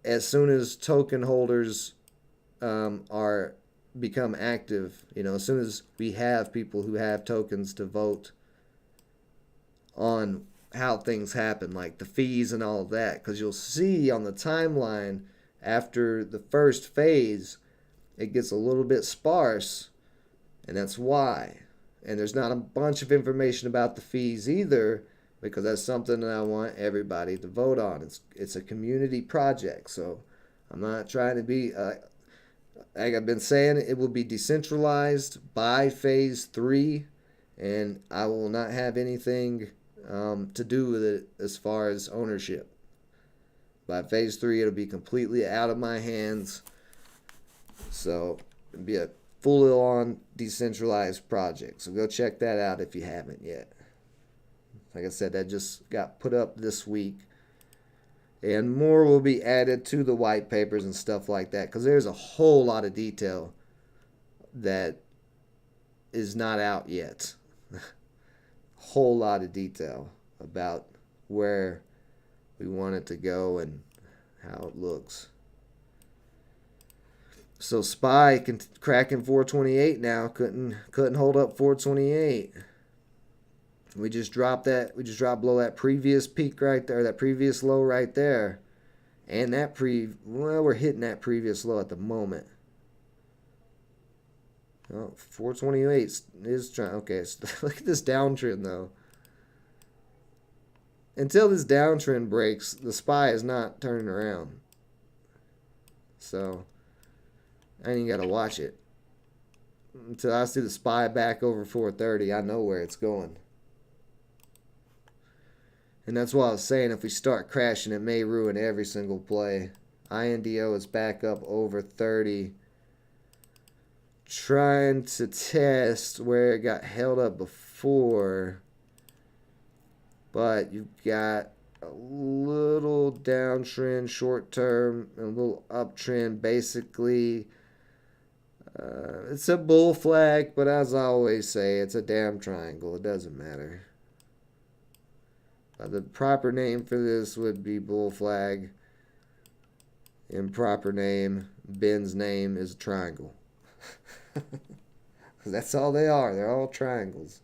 as soon as token holders are become active. You know, as soon as we have people who have tokens to vote on how things happen, like the fees and all of that, because you'll see on the timeline after the first phase it gets a little bit sparse, and that's why. And there's not a bunch of information about the fees either, because that's something that I want everybody to vote on. It's a community project, so I'm not trying to be like I've been saying, it will be decentralized by phase 3, and I will not have anything to do with it as far as ownership. By phase 3, it'll be completely out of my hands. So it'll be a full-on decentralized project. So go check that out if you haven't yet. Like I said, that just got put up this week. And more will be added to the white papers and stuff like that, because there's a whole lot of detail that is not out yet. Whole lot of detail about where we want it to go and how it looks. So SPY cracking 428 now. Couldn't hold up 428. We just dropped below that previous peak right there, that previous low right there. And that we're hitting that previous low at the moment. Oh, 428 is trying. Okay, look at this downtrend though. Until this downtrend breaks, the SPY is not turning around. So I ain't got to watch it. Until I see the SPY back over 430, I know where it's going. And that's why I was saying, if we start crashing, it may ruin every single play. INDO is back up over 30. trying to test where it got held up before, but you've got a little downtrend short term and a little uptrend. Basically, it's a bull flag, but as I always say, it's a damn triangle. It doesn't matter. The proper name for this would be bull flag. Improper name, Ben's name, is a triangle. That's all they are. They're all triangles.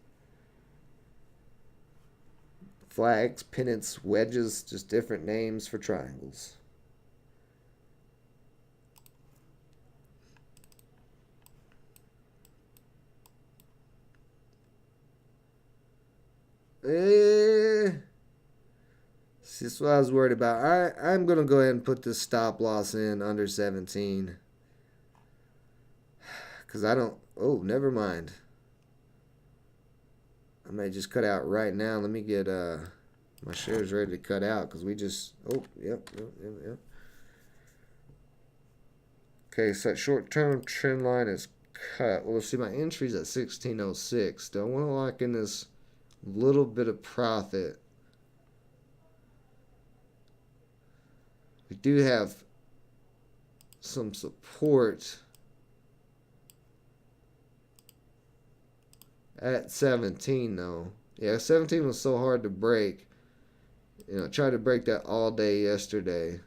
Flags, pennants, wedges, just different names for triangles. That's what I was worried about. I'm going to go ahead and put this stop loss in under 17. Because I don't... Oh, never mind. I may just cut out right now. Let me get my shares ready to cut out. Because we just... Oh, yep. Okay, so that short-term trend line is cut. Well, let's see. My entry's at 1606. Do I want to lock in this little bit of profit? We do have some support at 17 though. Yeah, 17 was so hard to break. You know, I tried to break that all day yesterday.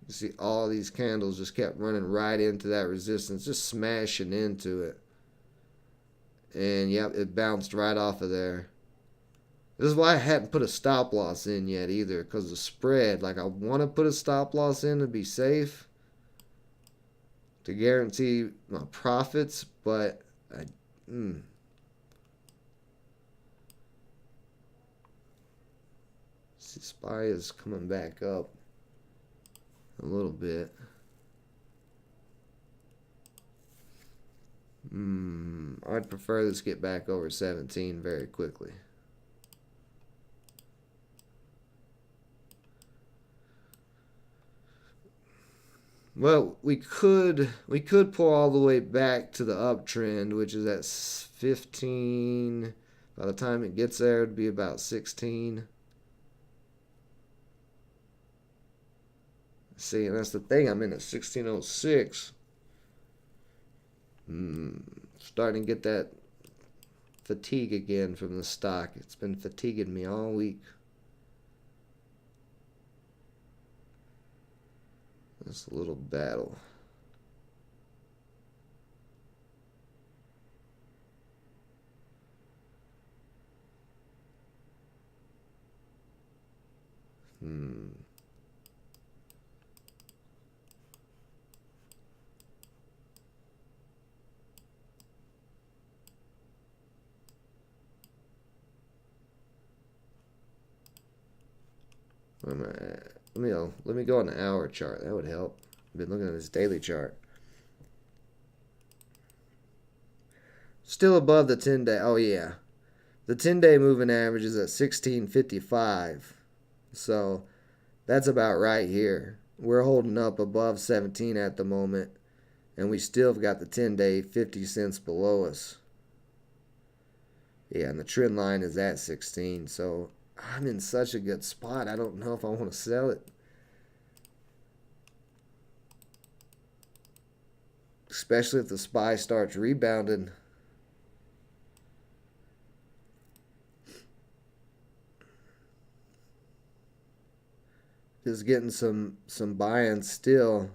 You see all these candles just kept running right into that resistance, just smashing into it. And yep, it bounced right off of there. This is why I hadn't put a stop loss in yet either, because the spread, like I want to put a stop loss in to be safe, to guarantee my profits, but See, SPY is coming back up a little bit. I'd prefer this get back over 17 very quickly. Well, we could pull all the way back to the uptrend, which is at 15. By the time it gets there, it'd be about 16. See, and that's the thing. I'm in at 1606. Starting to get that fatigue again from the stock. It's been fatiguing me all week. It's a little battle. Where am I at? Let me go on the hour chart. That would help. I've been looking at this daily chart. Still above the 10-day. Oh, yeah. The 10-day moving average is at 1655. So that's about right here. We're holding up above 17 at the moment. And we still have got the 10-day 50 cents below us. Yeah, and the trend line is at 16. So I'm in such a good spot. I don't know if I want to sell it. Especially if the SPY starts rebounding. Just getting some buy-in still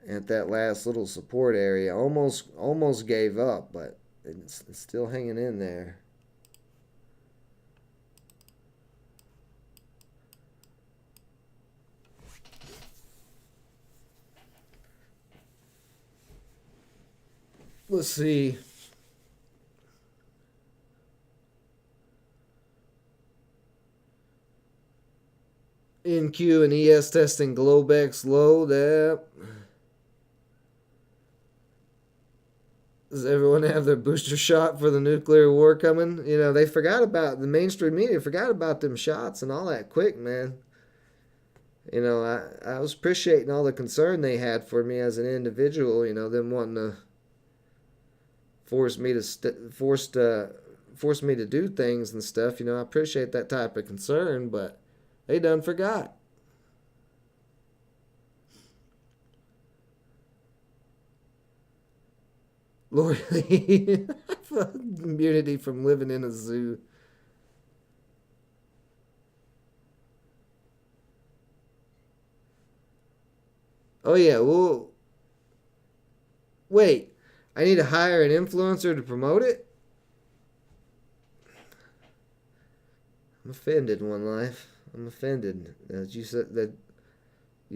at that last little support area. Almost gave up, but it's still hanging in there. Let's see. NQ and ES testing Globex low. There. Does everyone have their booster shot for the nuclear war coming? You know, they forgot about, the mainstream media forgot about them shots and all that quick, man. I was appreciating all the concern they had for me as an individual. Them wanting to force me to force me to do things and stuff. I appreciate that type of concern, but they done forgot. Lord, immunity from living in a zoo. Oh yeah, well, wait. I need to hire an influencer to promote it. I'm offended, One Life. I'm offended that you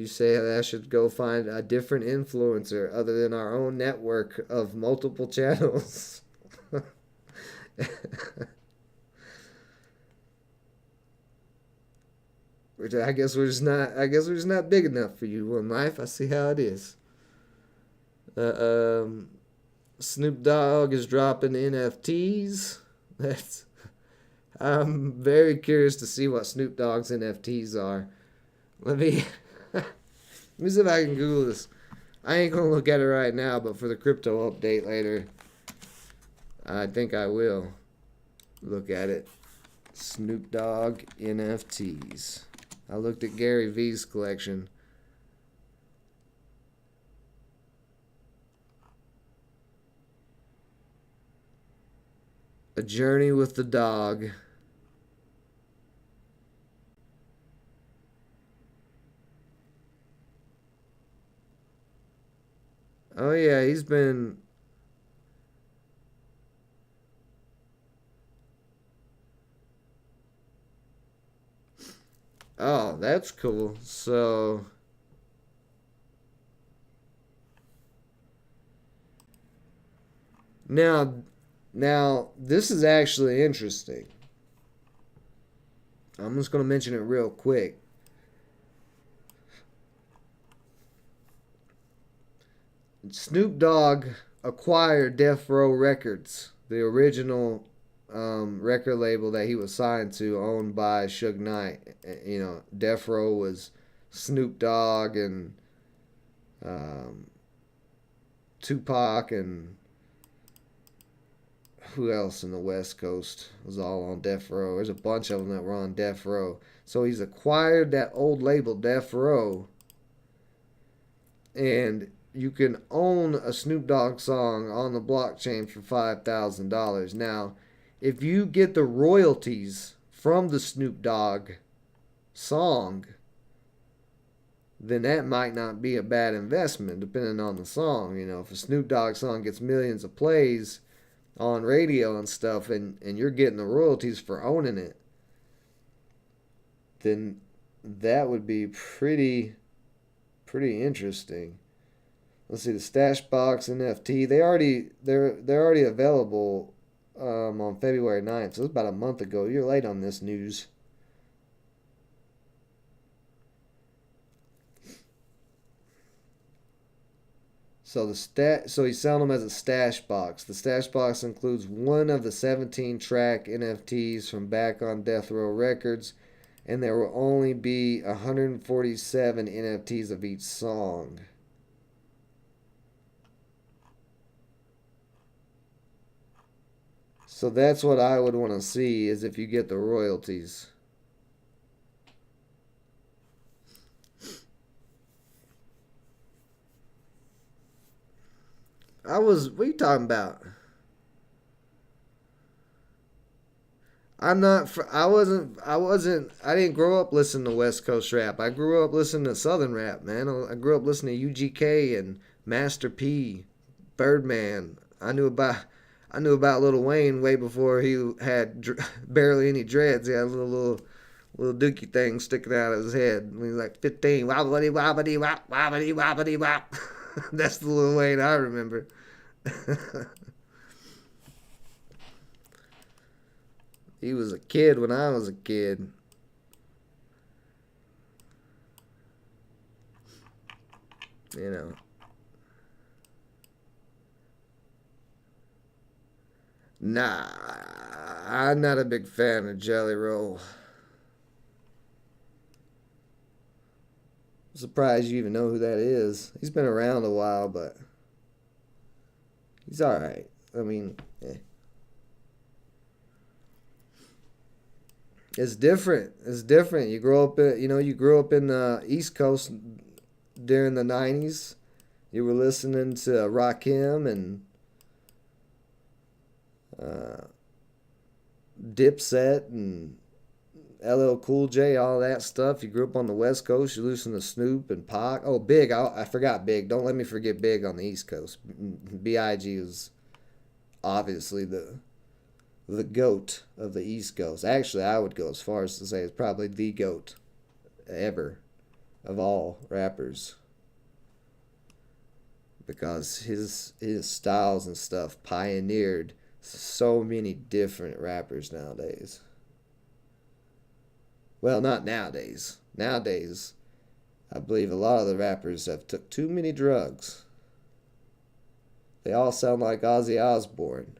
say that I should go find a different influencer other than our own network of multiple channels. Which I guess we're just not. I guess we're just not big enough for you, One Life. I see how it is. Uh, um, Snoop Dogg is dropping NFTs. That's. I'm very curious to see what Snoop Dogg's NFTs are. Let me let me see if I can Google this. I ain't gonna look at it right now, but for the crypto update later, I think I will look at it. Snoop Dogg NFTs. I looked at Gary V's collection. A Journey with the Dog. Oh yeah, he's been. Oh, that's cool. So now, now this is actually interesting. I'm just gonna mention it real quick. Snoop Dogg acquired Death Row Records, the original record label that he was signed to, owned by Suge Knight. Death Row was Snoop Dogg and um, Tupac and who else in the West Coast was all on Death Row. There's a bunch of them that were on Death Row. So he's acquired that old label, Death Row, and you can own a Snoop Dogg song on the blockchain for $5,000. Now, if you get the royalties from the Snoop Dogg song, then that might not be a bad investment, depending on the song. If a Snoop Dogg song gets millions of plays on radio and stuff, and you're getting the royalties for owning it, then that would be pretty interesting. Let's see, the Stash Box NFT. They're already available on February 9th, so it's about a month ago. You're late on this news. So he's selling them as a stash box. The stash box includes one of the 17 track NFTs from back on Death Row Records, and there will only be 147 NFTs of each song. So that's what I would want to see, is if you get the royalties. What are you talking about? I didn't grow up listening to West Coast rap. I grew up listening to Southern rap, man. I grew up listening to UGK and Master P, Birdman. I knew about Lil Wayne way before he had barely any dreads. He had a little dookie thing sticking out of his head when he was like 15. Wobbly wobbly wop wobbly wobbly wop. That's the Lil Wayne I remember. He was a kid when I was a kid. You know. Nah, I'm not a big fan of Jelly Roll. surprised you even know who that is. He's been around a while, but he's all right. I mean, it's different. It's different. You grow up in, you grew up in the East Coast during the '90s. You were listening to Rakim and uh, Dipset and LL Cool J, all that stuff. You grew up on the West Coast. You listen to Snoop and Pac. Oh, Big. I forgot Big. Don't let me forget Big on the East Coast. B.I.G. was obviously the GOAT of the East Coast. Actually, I would go as far as to say it's probably the GOAT ever of all rappers, because his styles and stuff pioneered so many different rappers nowadays. Well, not nowadays. Nowadays, I believe a lot of the rappers have took too many drugs. They all sound like Ozzy Osbourne.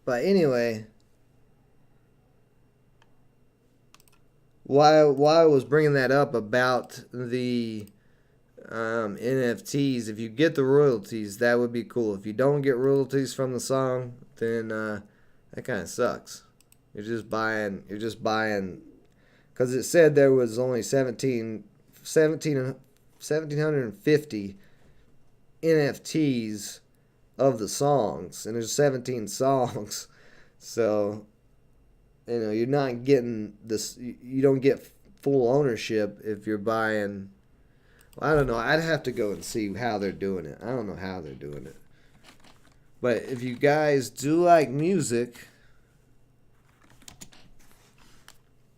But anyway, why I was bringing that up about the NFTs, if you get the royalties, that would be cool. If you don't get royalties from the song, then that kind of sucks. You're just buying, because it said there was only 1,750 NFTs of the songs, and there's 17 songs. So, you're not getting this, you don't get full ownership if you're buying. Well, I don't know. I'd have to go and see how they're doing it. I don't know how they're doing it. But if you guys do like music,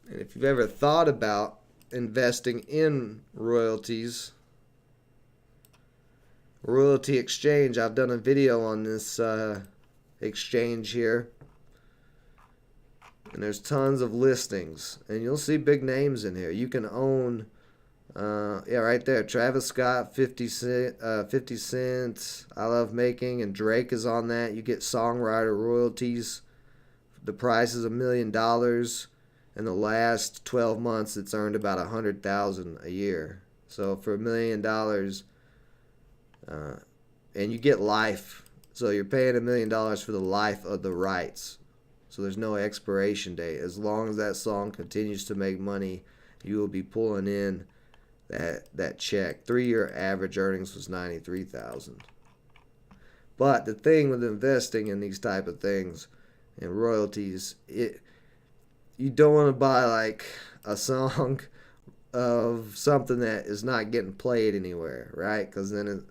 and if you've ever thought about investing in royalties, royalty exchange, I've done a video on this exchange here. And there's tons of listings. And you'll see big names in here. You can own, right there, Travis Scott, 50 Cent, I Love Making, and Drake is on that. You get songwriter royalties. The price is $1 million. In the last 12 months, it's earned about $100,000 a year. So for $1 million, and you get life. So you're paying $1 million for the life of the rights. So there's no expiration date. As long as that song continues to make money, you will be pulling in that check. 3-year average earnings was $93,000. But the thing with investing in these type of things and royalties, you don't want to buy like a song of something that is not getting played anywhere, right? Because then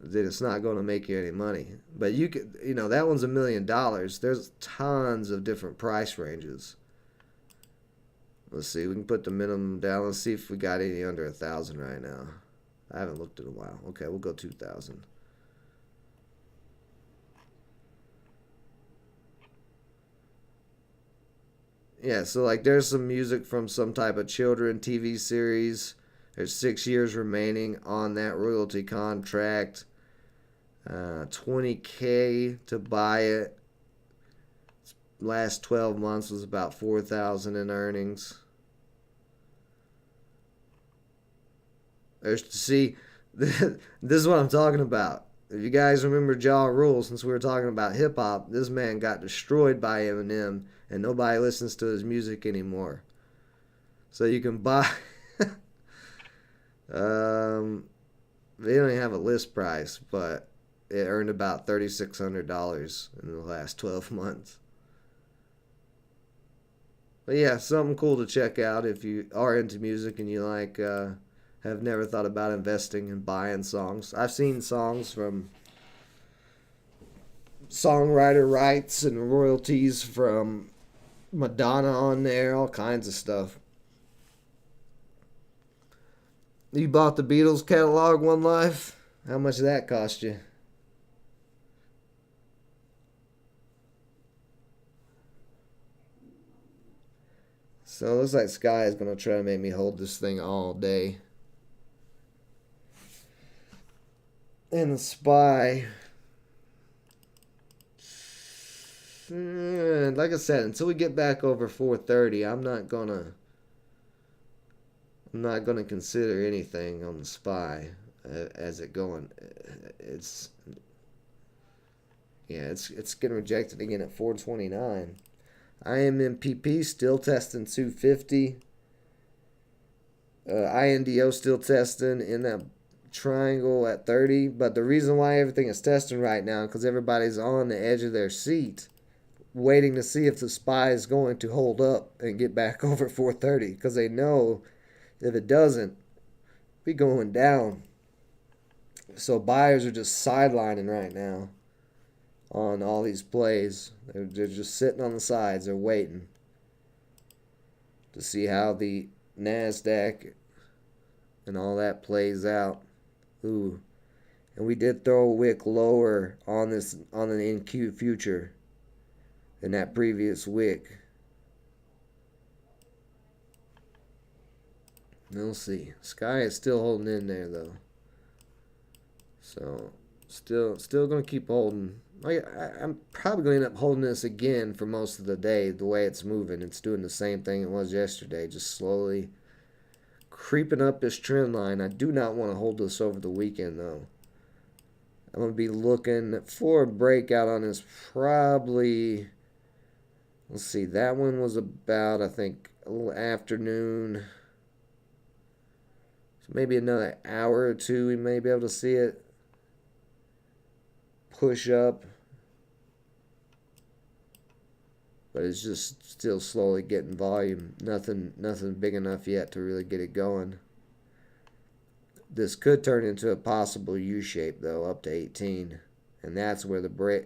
it's not going to make you any money. But you could, that one's $1 million. There's tons of different price ranges. Let's see, we can put the minimum down. Let's see if we got any under 1,000 right now. I haven't looked in a while. Okay, we'll go 2,000. Yeah, so like there's some music from some type of children TV series. There's 6 years remaining on that royalty contract. $20K to buy it. Last 12 months was about $4,000 in earnings. See, this is what I'm talking about. If you guys remember Ja Rule, since we were talking about hip hop, this man got destroyed by Eminem, and nobody listens to his music anymore. So you can buy. They don't even have a list price, but it earned about $3,600 in the last 12 months. But yeah, something cool to check out if you are into music and you have never thought about investing and buying songs. I've seen songs from songwriter rights and royalties from Madonna on there, all kinds of stuff. You bought the Beatles catalog One Life? How much did that cost you? So it looks like Sky is going to try to make me hold this thing all day. And the SPY, like I said, until we get back over 430, I'm not gonna consider anything on the SPY as it going. It's Yeah, it's getting rejected again at 429. IMMPP still testing 250. INDO still testing in that triangle at 30. But the reason why everything is testing right now because everybody's on the edge of their seat, waiting to see if the SPY is going to hold up and get back over 430 because they know if it doesn't, be going down. So buyers are just sidelining right now on all these plays. They're just sitting on the sides. They're waiting to see how the NASDAQ and all that plays out. Ooh. And we did throw a wick lower on this on an NQ future than that previous wick. We'll see. Sky is still holding in there though. So still gonna keep holding. I'm probably gonna end up holding this again for most of the day. The way it's moving, it's doing the same thing it was yesterday, just slowly creeping up this trend line. I do not want to hold this over the weekend though. I'm gonna be looking for a breakout on this probably. Let's see, that one was about I think a little afternoon. So maybe another hour or two we may be able to see it push up. But it's just still slowly getting volume. Nothing big enough yet to really get it going. This could turn into a possible U shape though, up to 18, and that's where the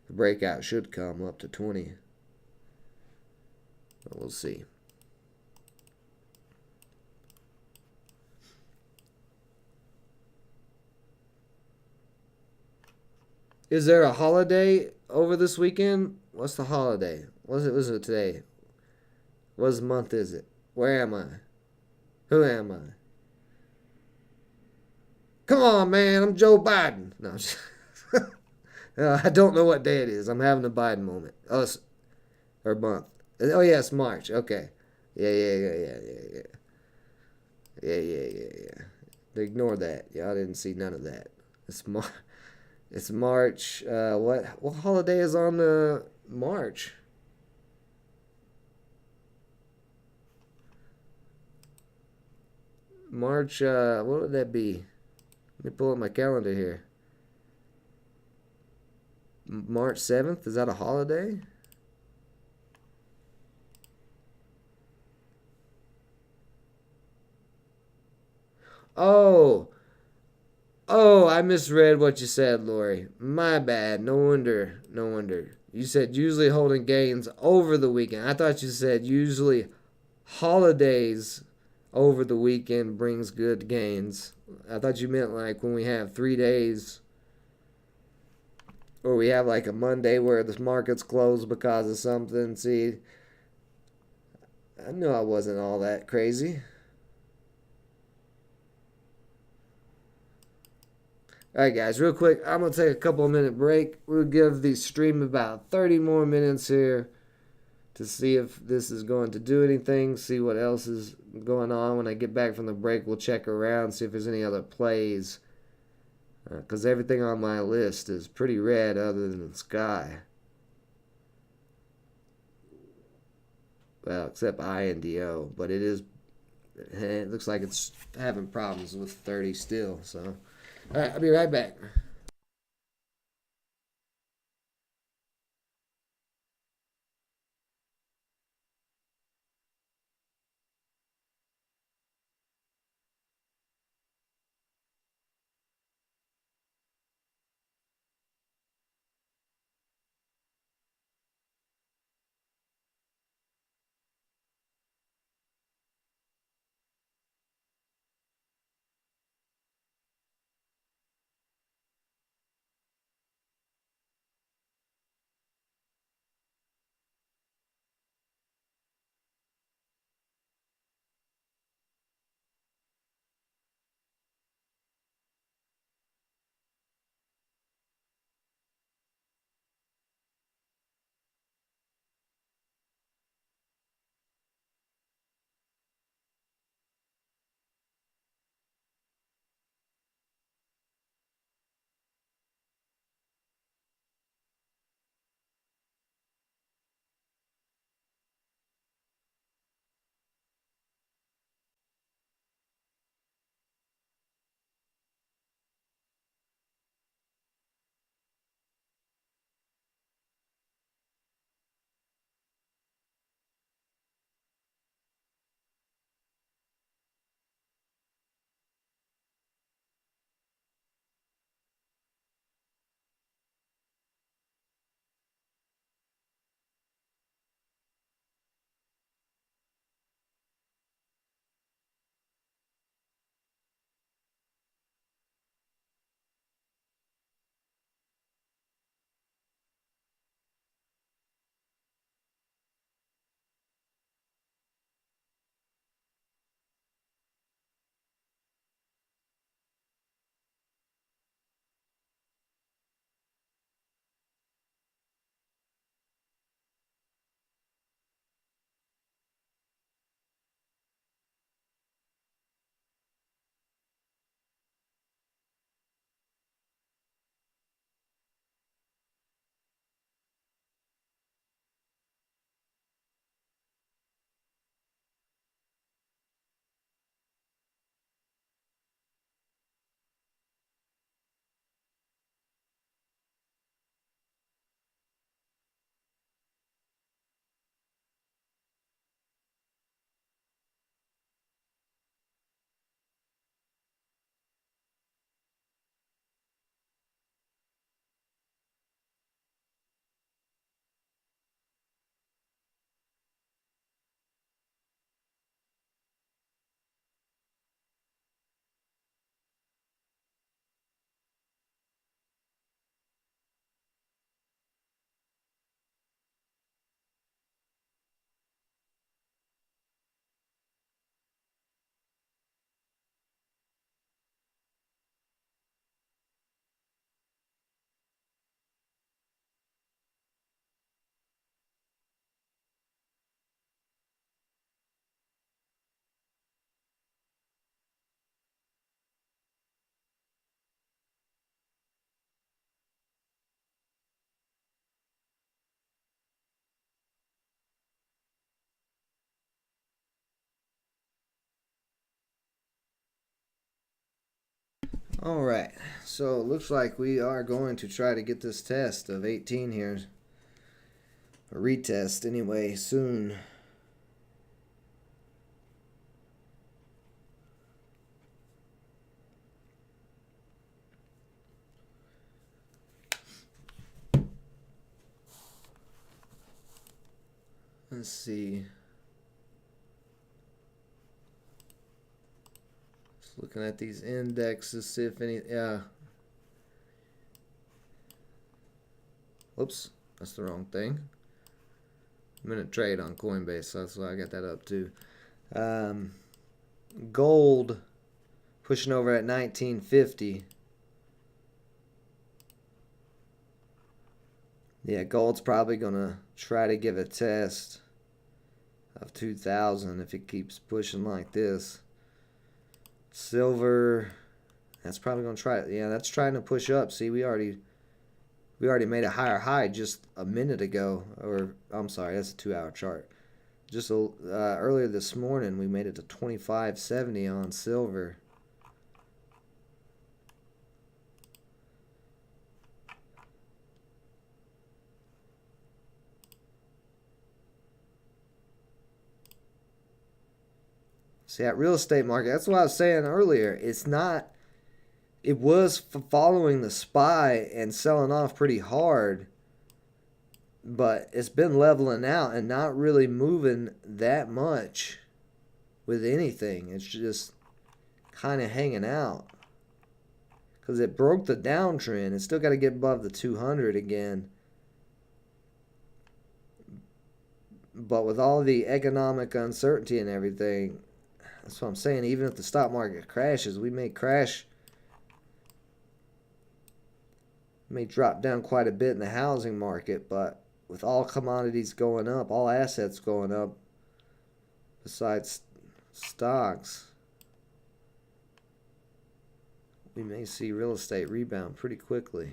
breakout should come up to 20. But we'll see. Is there a holiday over this weekend? What's the holiday? Was it today? What month is it? Where am I? Who am I? Come on, man! I'm Joe Biden. No, I don't know what day it is. I'm having a Biden moment. Oh, or month. Oh yeah, it's March. Okay. Yeah. Ignore that. Y'all didn't see none of that. It's Mar. It's March. What holiday is on March? March. What would that be? Let me pull up my calendar here. March 7th. Is that a holiday? Oh. Oh, I misread what you said, Lori. My bad. No wonder. No wonder. You said usually holding gains over the weekend. I thought you said usually holidays over the weekend brings good gains. I thought you meant like when we have 3 days or we have like a Monday where the market's closed because of something. See, I knew I wasn't all that crazy. All right, guys, real quick, I'm going to take a couple of minute break. We'll give the stream about 30 more minutes here to see if this is going to do anything, see what else is going on. When I get back from the break, we'll check around, see if there's any other plays. Because everything on my list is pretty red other than the sky. Well, except INDO, but it looks like it's having problems with 30 still. So, all right, I'll be right back. All right, so it looks like we are going to try to get this test of 18 here, a retest anyway, soon. Let's see. Just looking at these indexes, see if any. Whoops, that's the wrong thing. I'm in a trade on Coinbase, so that's why I got that up too. Gold pushing over at 1950. Yeah, gold's probably gonna try to give a test of 2000 if it keeps pushing like this. Silver, that's probably gonna try it. Yeah, that's trying to push up. See, we already made a higher high just a minute ago, or I'm sorry, that's a 2-hour chart. Just earlier this morning, we made it to 25.70 on silver. See, that real estate market, that's what I was saying earlier. It's not, it was following the SPY and selling off pretty hard, but it's been leveling out and not really moving that much with anything. It's just kind of hanging out because it broke the downtrend. It's still got to get above the 200 again. But with all the economic uncertainty and everything, that's what I'm saying. Even if the stock market crashes, we may drop down quite a bit in the housing market, but with all commodities going up, all assets going up, besides stocks, we may see real estate rebound pretty quickly.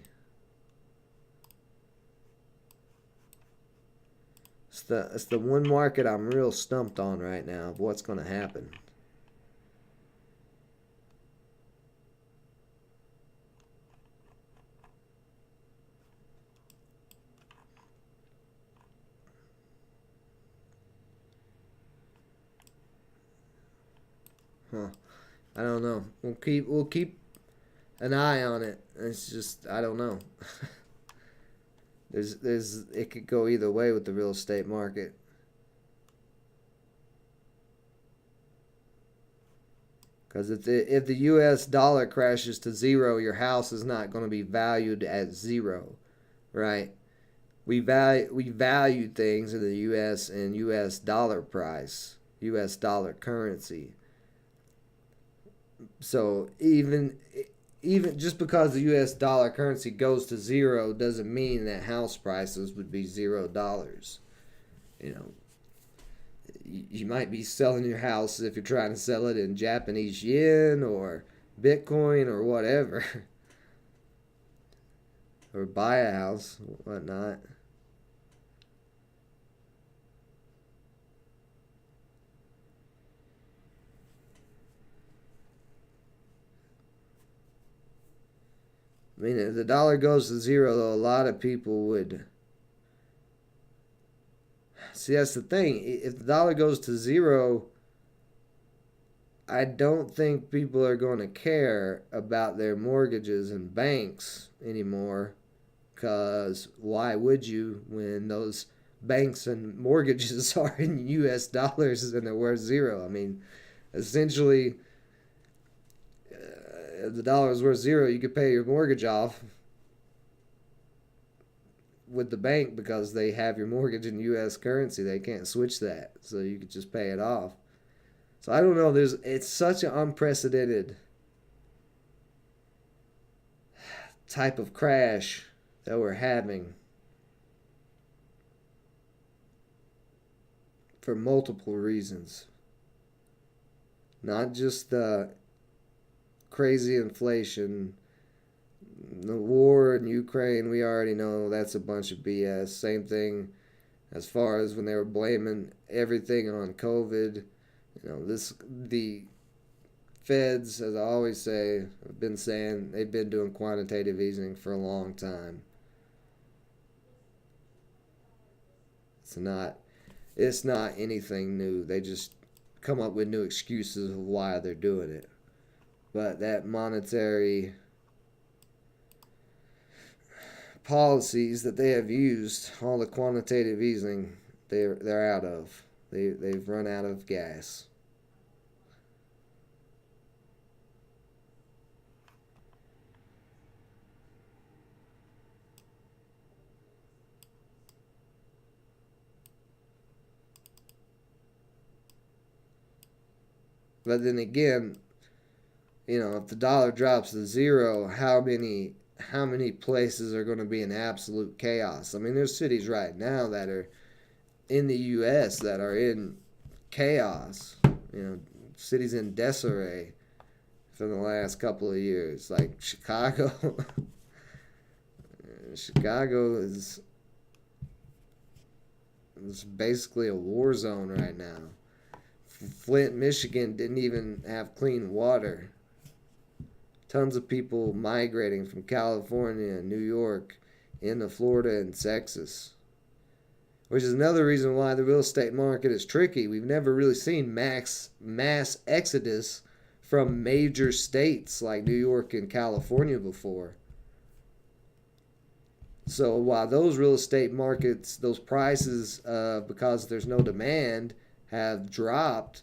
It's the one market I'm real stumped on right now of what's going to happen. I don't know. We'll keep an eye on it. It's just I don't know. It could go either way with the real estate market. Because if the U.S. dollar crashes to zero, your house is not going to be valued at zero, right? We value things in the U.S. and U.S. dollar price, U.S. dollar currency. So even just because the U.S. dollar currency goes to zero doesn't mean that house prices would be $0. You know, you might be selling your house if you're trying to sell it in Japanese yen or Bitcoin or whatever, or buy a house, whatnot. I mean, if the dollar goes to zero, though, a lot of people would. See, that's the thing. If the dollar goes to zero, I don't think people are going to care about their mortgages and banks anymore. Because why would you when those banks and mortgages are in U.S. dollars and they're worth zero? I mean, essentially, if the dollar is worth zero, you could pay your mortgage off with the bank because they have your mortgage in U.S. currency. They can't switch that, so you could just pay it off. So I don't know. It's such an unprecedented type of crash that we're having for multiple reasons. Not just the crazy inflation, the war in Ukraine, we already know that's a bunch of BS. Same thing as far as when they were blaming everything on COVID. You know, the Feds, as I always say, have been saying they've been doing quantitative easing for a long time. It's not anything new. They just come up with new excuses of why they're doing it. But that monetary policies that they have used, all the quantitative easing, they're out of. They've run out of gas. But then again, if the dollar drops to zero, how many places are going to be in absolute chaos? I mean, there's cities right now that are in the U.S. that are in chaos. Cities in disarray for the last couple of years, like Chicago. Chicago is basically a war zone right now. Flint, Michigan didn't even have clean water. Tons of people migrating from California, New York, into Florida and Texas. Which is another reason why the real estate market is tricky. We've never really seen mass exodus from major states like New York and California before. So while those real estate markets, those prices, because there's no demand, have dropped,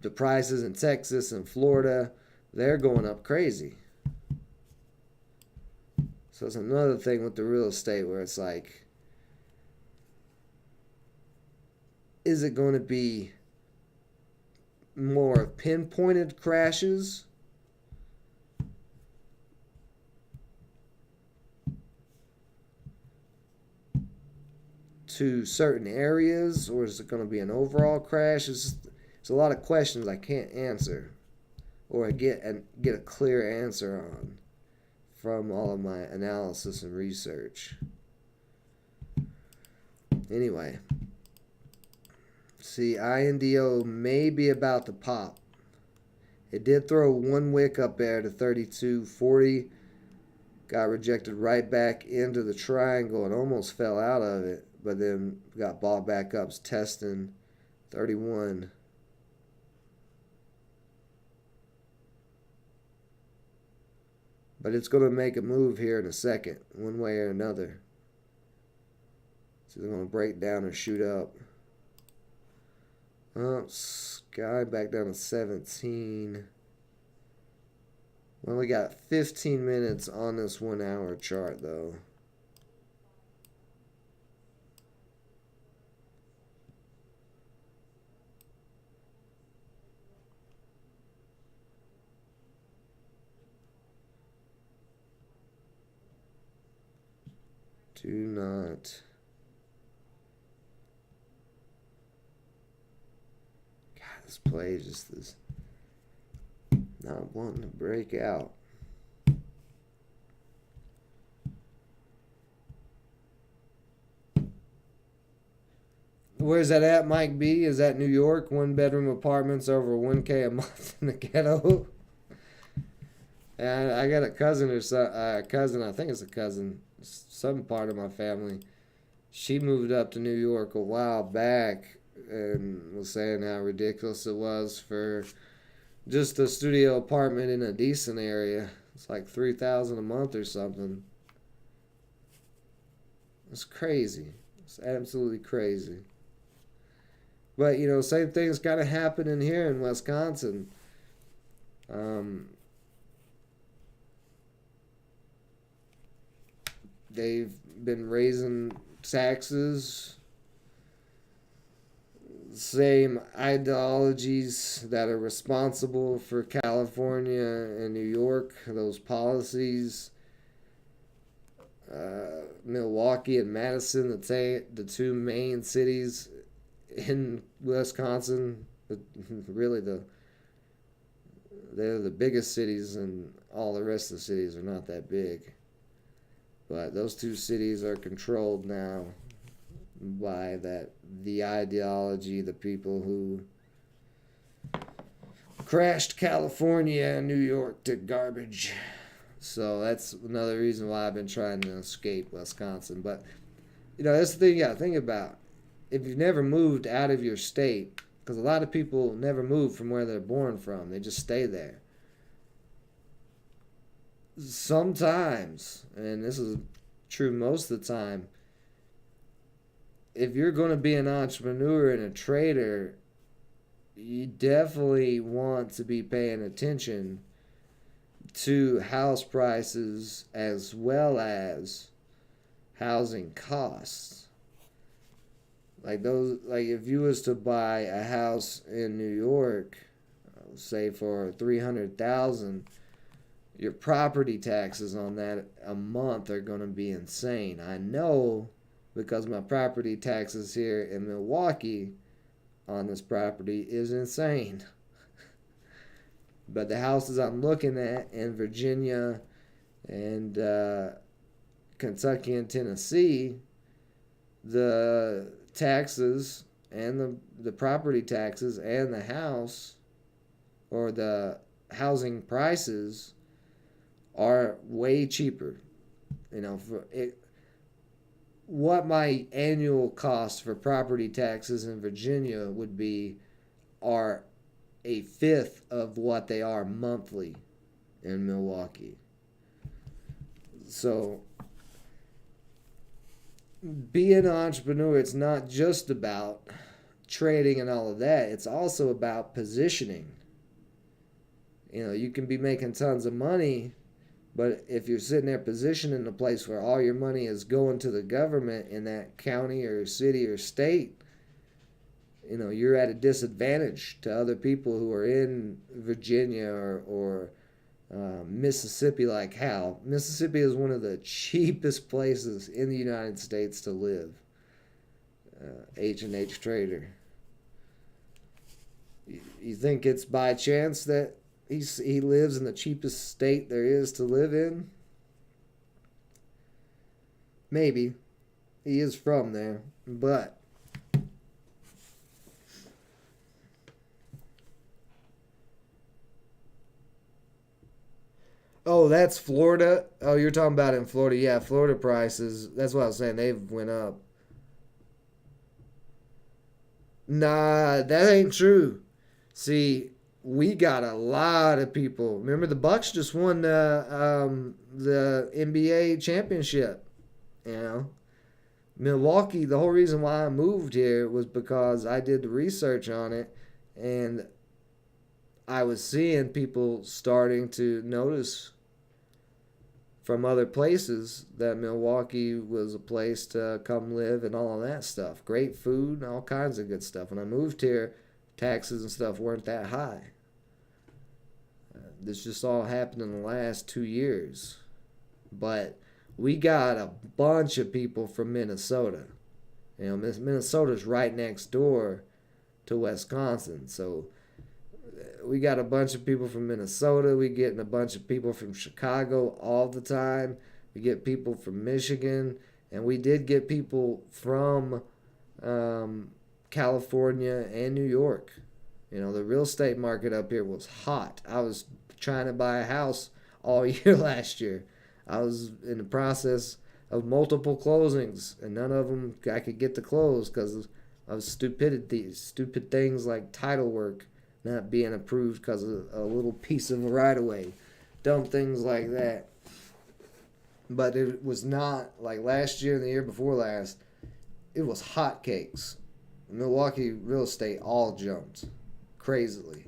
the prices in Texas and Florida, they're going up crazy. So it's another thing with the real estate where it's like, is it going to be more pinpointed crashes? To certain areas, or is it going to be an overall crash? It's a lot of questions I can't answer, or get a clear answer on from all of my analysis and research. Anyway, see, INDO may be about to pop. It did throw one wick up there to 32.40, got rejected right back into the triangle and almost fell out of it, but then got bought back up, testing 31. But it's going to make a move here in a second, one way or another. So they're going to break down or shoot up. Oh, Sky back down to 17. We only got 15 minutes on this 1 hour chart though. Do not. God, this play just is not wanting to break out. Where's that at, Mike B? Is that New York? 1-bedroom apartments over 1K a month in the ghetto? And I got a cousin or cousin, I think it's a cousin, some part of my family. She moved up to New York a while back and was saying how ridiculous it was for just a studio apartment in a decent area. It's like $3,000 a month or something. It's crazy. It's absolutely crazy. But, same thing's got to happen in here in Wisconsin. They've been raising taxes. Same ideologies that are responsible for California and New York, those policies. Milwaukee and Madison, the two main cities in Wisconsin, really they're the biggest cities, and all the rest of the cities are not that big. But those two cities are controlled now by the ideology, the people who crashed California and New York to garbage. So that's another reason why I've been trying to escape Wisconsin. But, that's the thing you got to think about. If you've never moved out of your state, because a lot of people never move from where they're born from, they just stay there. Sometimes, and this is true most of the time, if you're going to be an entrepreneur and a trader, you definitely want to be paying attention to house prices as well as housing costs. Like if you was to buy a house in New York, say for $300,000, your property taxes on that a month are going to be insane. I know, because my property taxes here in Milwaukee on this property is insane. But the houses I'm looking at in Virginia and Kentucky and Tennessee, the taxes and the property taxes and the house or the housing prices are way cheaper. For it, what my annual cost for property taxes in Virginia would be are a fifth of what they are monthly in Milwaukee. So being an entrepreneur, it's not just about trading and all of that. It's also about positioning. You can be making tons of money, but if you're sitting there positioned in a place where all your money is going to the government in that county or city or state, you're at a disadvantage to other people who are in Virginia or Mississippi. Like how Mississippi is one of the cheapest places in the United States to live. H&H Trader. You think it's by chance that he lives in the cheapest state there is to live in? Maybe. He is from there, but oh, that's Florida? Oh, you're talking about in Florida. Yeah, Florida prices, that's what I was saying, they've went up. Nah, that ain't true. See, we got a lot of people. Remember, the Bucks just won the NBA championship. Milwaukee. The whole reason why I moved here was because I did the research on it, and I was seeing people starting to notice from other places that Milwaukee was a place to come live and all of that stuff. Great food and all kinds of good stuff. When I moved here, taxes and stuff weren't that high. This just all happened in the last 2 years. But we got a bunch of people from Minnesota. Minnesota's right next door to Wisconsin. So we got a bunch of people from Minnesota. We getting a bunch of people from Chicago all the time. We get people from Michigan. And we did get people from California and New York. The real estate market up here was hot. I was trying to buy a house all year last year. I was in the process of multiple closings, and none of them I could get to close because of stupid things like title work not being approved because of a little piece of a right-of-way. Dumb things like that. But it was not like last year and the year before last. It was hotcakes. Milwaukee real estate all jumped crazily.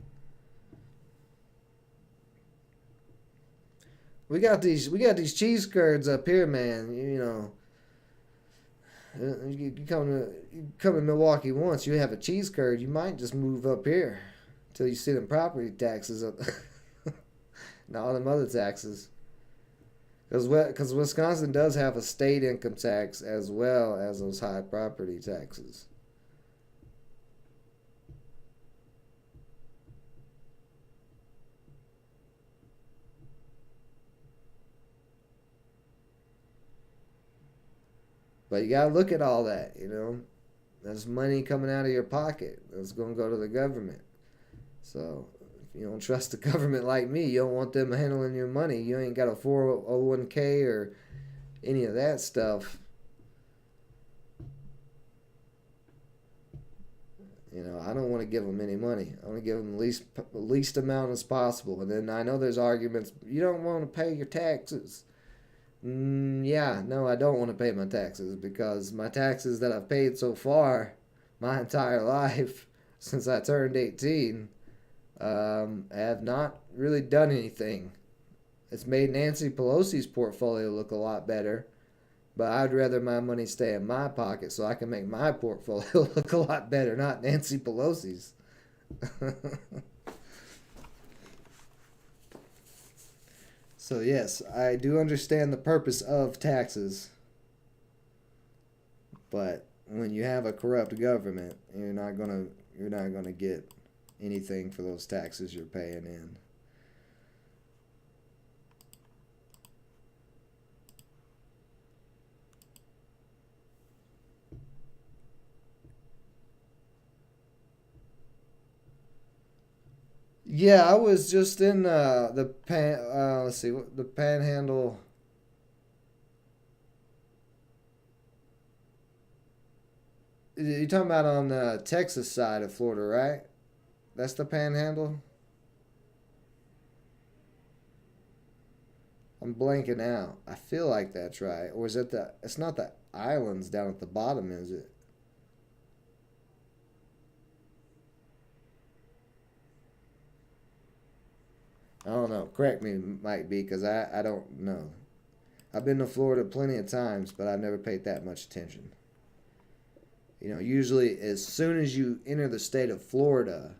We got these cheese curds up here, man. You come to Milwaukee once, you have a cheese curd, you might just move up here till you see them property taxes up, and all them other taxes. Because Wisconsin does have a state income tax as well as those high property taxes. But you gotta look at all that, That's money coming out of your pocket. That's gonna go to the government. So you don't trust the government like me. You don't want them handling your money. You ain't got a 401k or any of that stuff. I don't want to give them any money. I want to give them the least amount as possible. And then I know there's arguments. You don't want to pay your taxes. Yeah, no, I don't want to pay my taxes because my taxes that I've paid so far, my entire life since I turned 18, have not really done anything. It's made Nancy Pelosi's portfolio look a lot better. But I'd rather my money stay in my pocket so I can make my portfolio look a lot better, not Nancy Pelosi's. So yes, I do understand the purpose of taxes. But when you have a corrupt government, you're not gonna get anything for those taxes you're paying in. Yeah, I was just in let's see, the Panhandle. You're talking about on the Texas side of Florida, right? That's the Panhandle. I'm blanking out. I feel like that's right. Or is it the? It's not the islands down at the bottom, is it? I don't know. Correct me, might be because I don't know. I've been to Florida plenty of times, but I've never paid that much attention. Usually as soon as you enter the state of Florida,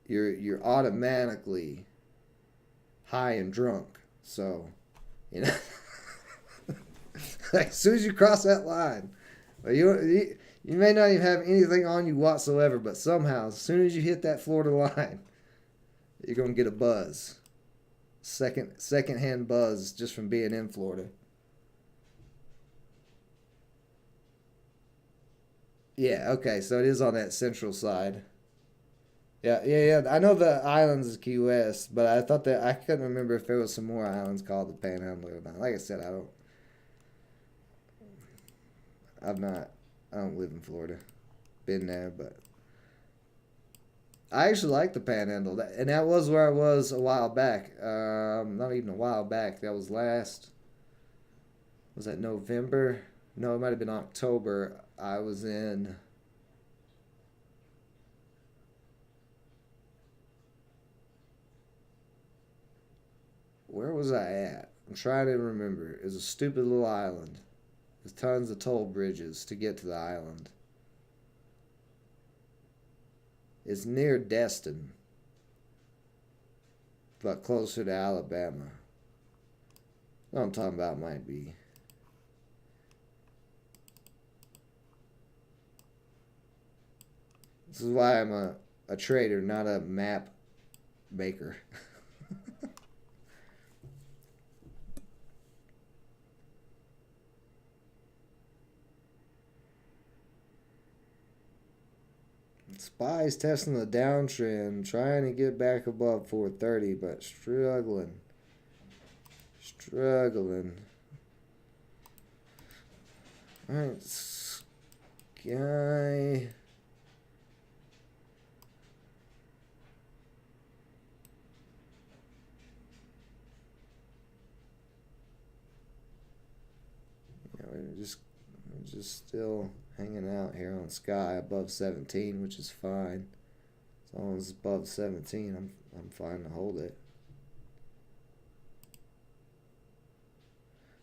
you're automatically high and drunk. So, you know, like as soon as you cross that line, you may not even have anything on you whatsoever, but somehow as soon as you hit that Florida line, you're gonna get a buzz, second hand buzz just from being in Florida. Yeah, okay, so it is on that central side. Yeah, yeah, yeah. I know the islands is Key West, but I thought that I couldn't remember if there was some more islands called the Panhandle or not. Like I said, I've not, I don't live in Florida. Been there, but I actually like the Panhandle, and that was where I was a while back. Not even a while back. That was was that November? No, it might have been October. I was in, where was I at? I'm trying to remember. It was a stupid little island with tons of toll bridges to get to the island. It's near Destin, but closer to Alabama. What I'm talking about might be. This is why I'm a trader, not a map maker. Spies testing the downtrend, trying to get back above 430, but struggling. Struggling. Alright, Sky. Yeah, we're just still hanging out here on Sky above 17, which is fine. As long as it's above 17, I'm fine to hold it.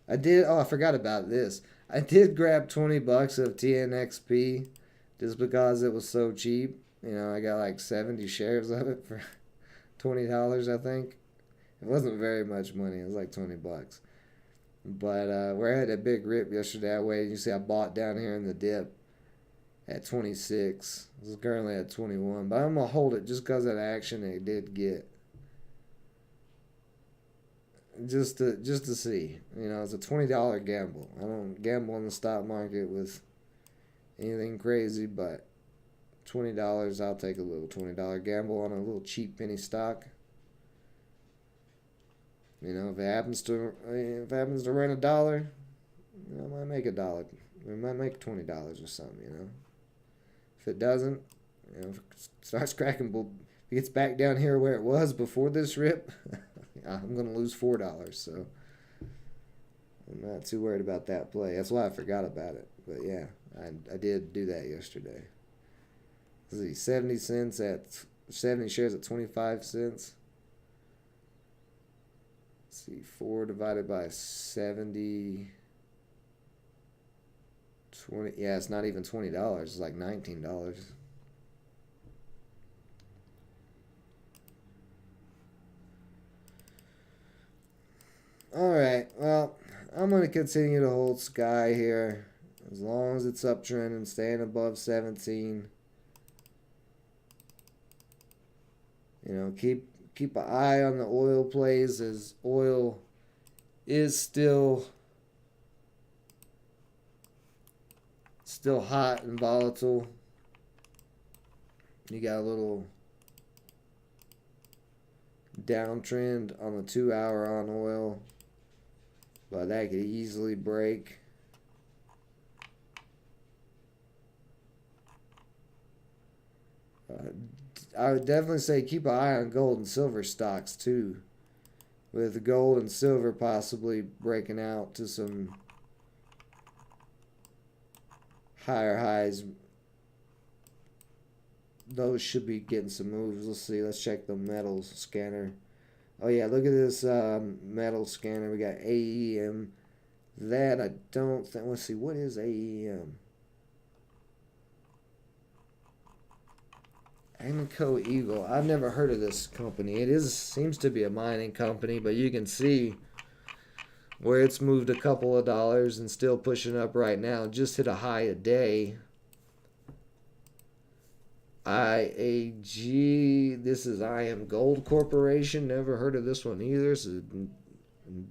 I did. Oh, I forgot about this. I did grab $20 of TNXP just because it was so cheap. I got like 70 shares of it for $20, I think. It wasn't very much money. It was like $20. But where I had a big rip yesterday, I waited. You see, I bought down here in the dip at 26. This is currently at 21. But I'm going to hold it just because of the action it did get. Just to see. It's a $20 gamble. I don't gamble in the stock market with anything crazy, but $20. I'll take a little $20 gamble on a little cheap penny stock. You know, if it happens to run $1, you know, I might make $1. We might make $20 or something. You know, if it doesn't, you know, if it starts cracking, if it gets back down here where it was before this rip, I'm gonna lose $4. So I'm not too worried about that play. That's why I forgot about it. But yeah, I did do that yesterday. Let's see, 70 cents at 70 shares at 25 cents. Let's see, 4 divided by 70. 20. Yeah, it's not even $20. It's like $19. All right. Well, I'm going to continue to hold Sky here as long as it's uptrending, staying above 17. You know, keep an eye on the oil plays, as oil is still hot and volatile. You got a little downtrend on the 2-hour on oil, but that could easily break. I would definitely say keep an eye on gold and silver stocks too, with gold and silver possibly breaking out to some higher highs. Those should be getting some moves. Let's see. Let's check the metals scanner. Oh yeah, look at this metal scanner. We got AEM. That I don't think. Let's see. What is AEM? Amco Eagle. I've never heard of this company. It seems to be a mining company, but you can see where it's moved a couple of dollars and still pushing up right now. Just hit a high a day. IAG. This is IM Gold Corporation. Never heard of this one either. This is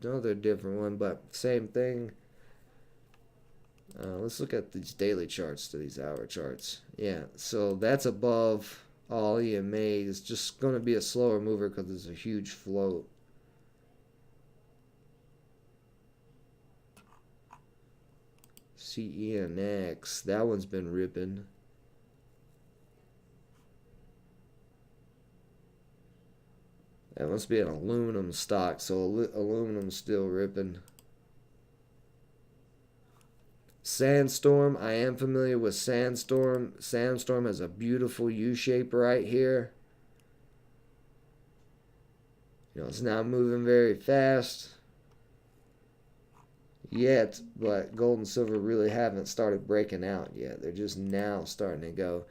another different one, but same thing. Let's look at these daily charts to these hour charts. Yeah, so that's above all EMA. It's just going to be a slower mover because it's a huge float. CENX, that one's been ripping. That must be an aluminum stock, so aluminum's still ripping. Sandstorm, I am familiar with Sandstorm. Sandstorm has a beautiful U shape right here. You know, it's not moving very fast yet, but gold and silver really haven't started breaking out yet. They're just now starting to go.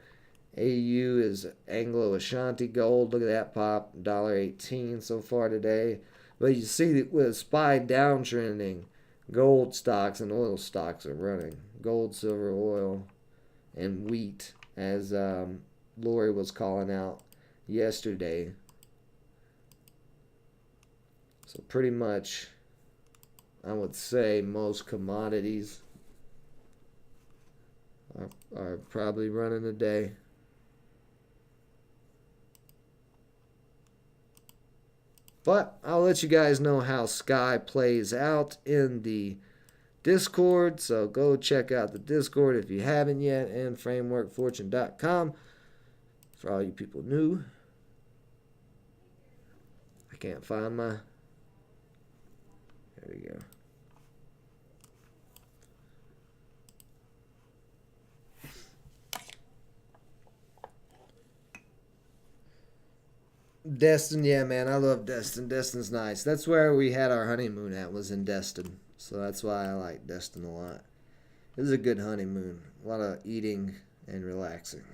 AU is Anglo Ashanti Gold. Look at that pop, $1.18 so far today. But you see that with SPY downtrending, gold stocks and oil stocks are running. Gold, silver, oil, and wheat, as Lori was calling out yesterday. So pretty much, I would say most commodities are probably running today. But I'll let you guys know how Sky plays out in the Discord. So go check out the Discord if you haven't yet, and frameworkfortune.com for all you people new. I can't find my... There we go. Destin, yeah, man, I love Destin. Destin's nice. That's where we had our honeymoon at, was in Destin. So that's why I like Destin a lot. It was a good honeymoon. A lot of eating and relaxing.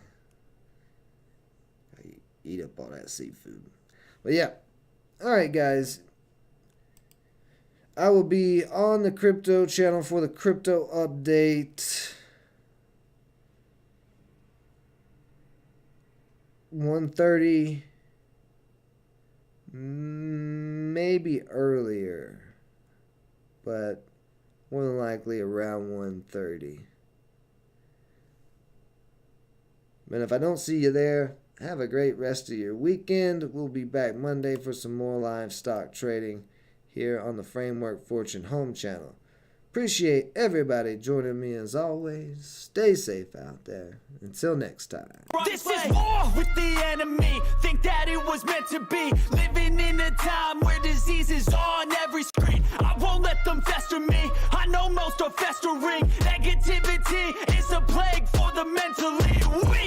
I eat up all that seafood. But yeah. Alright, guys. I will be on the crypto channel for the crypto update. 1:30. Maybe earlier, but more than likely around 1:30. But if I don't see you there, have a great rest of your weekend. We'll be back Monday for some more live stock trading here on the Framework Fortune Home channel. Appreciate everybody joining me as always. Stay safe out there. Until next time. This is war with the enemy. Think that it was meant to be. Living in a time where disease is on every screen. I won't let them fester me. I know most are festering. Negativity is a plague for the mentally weak.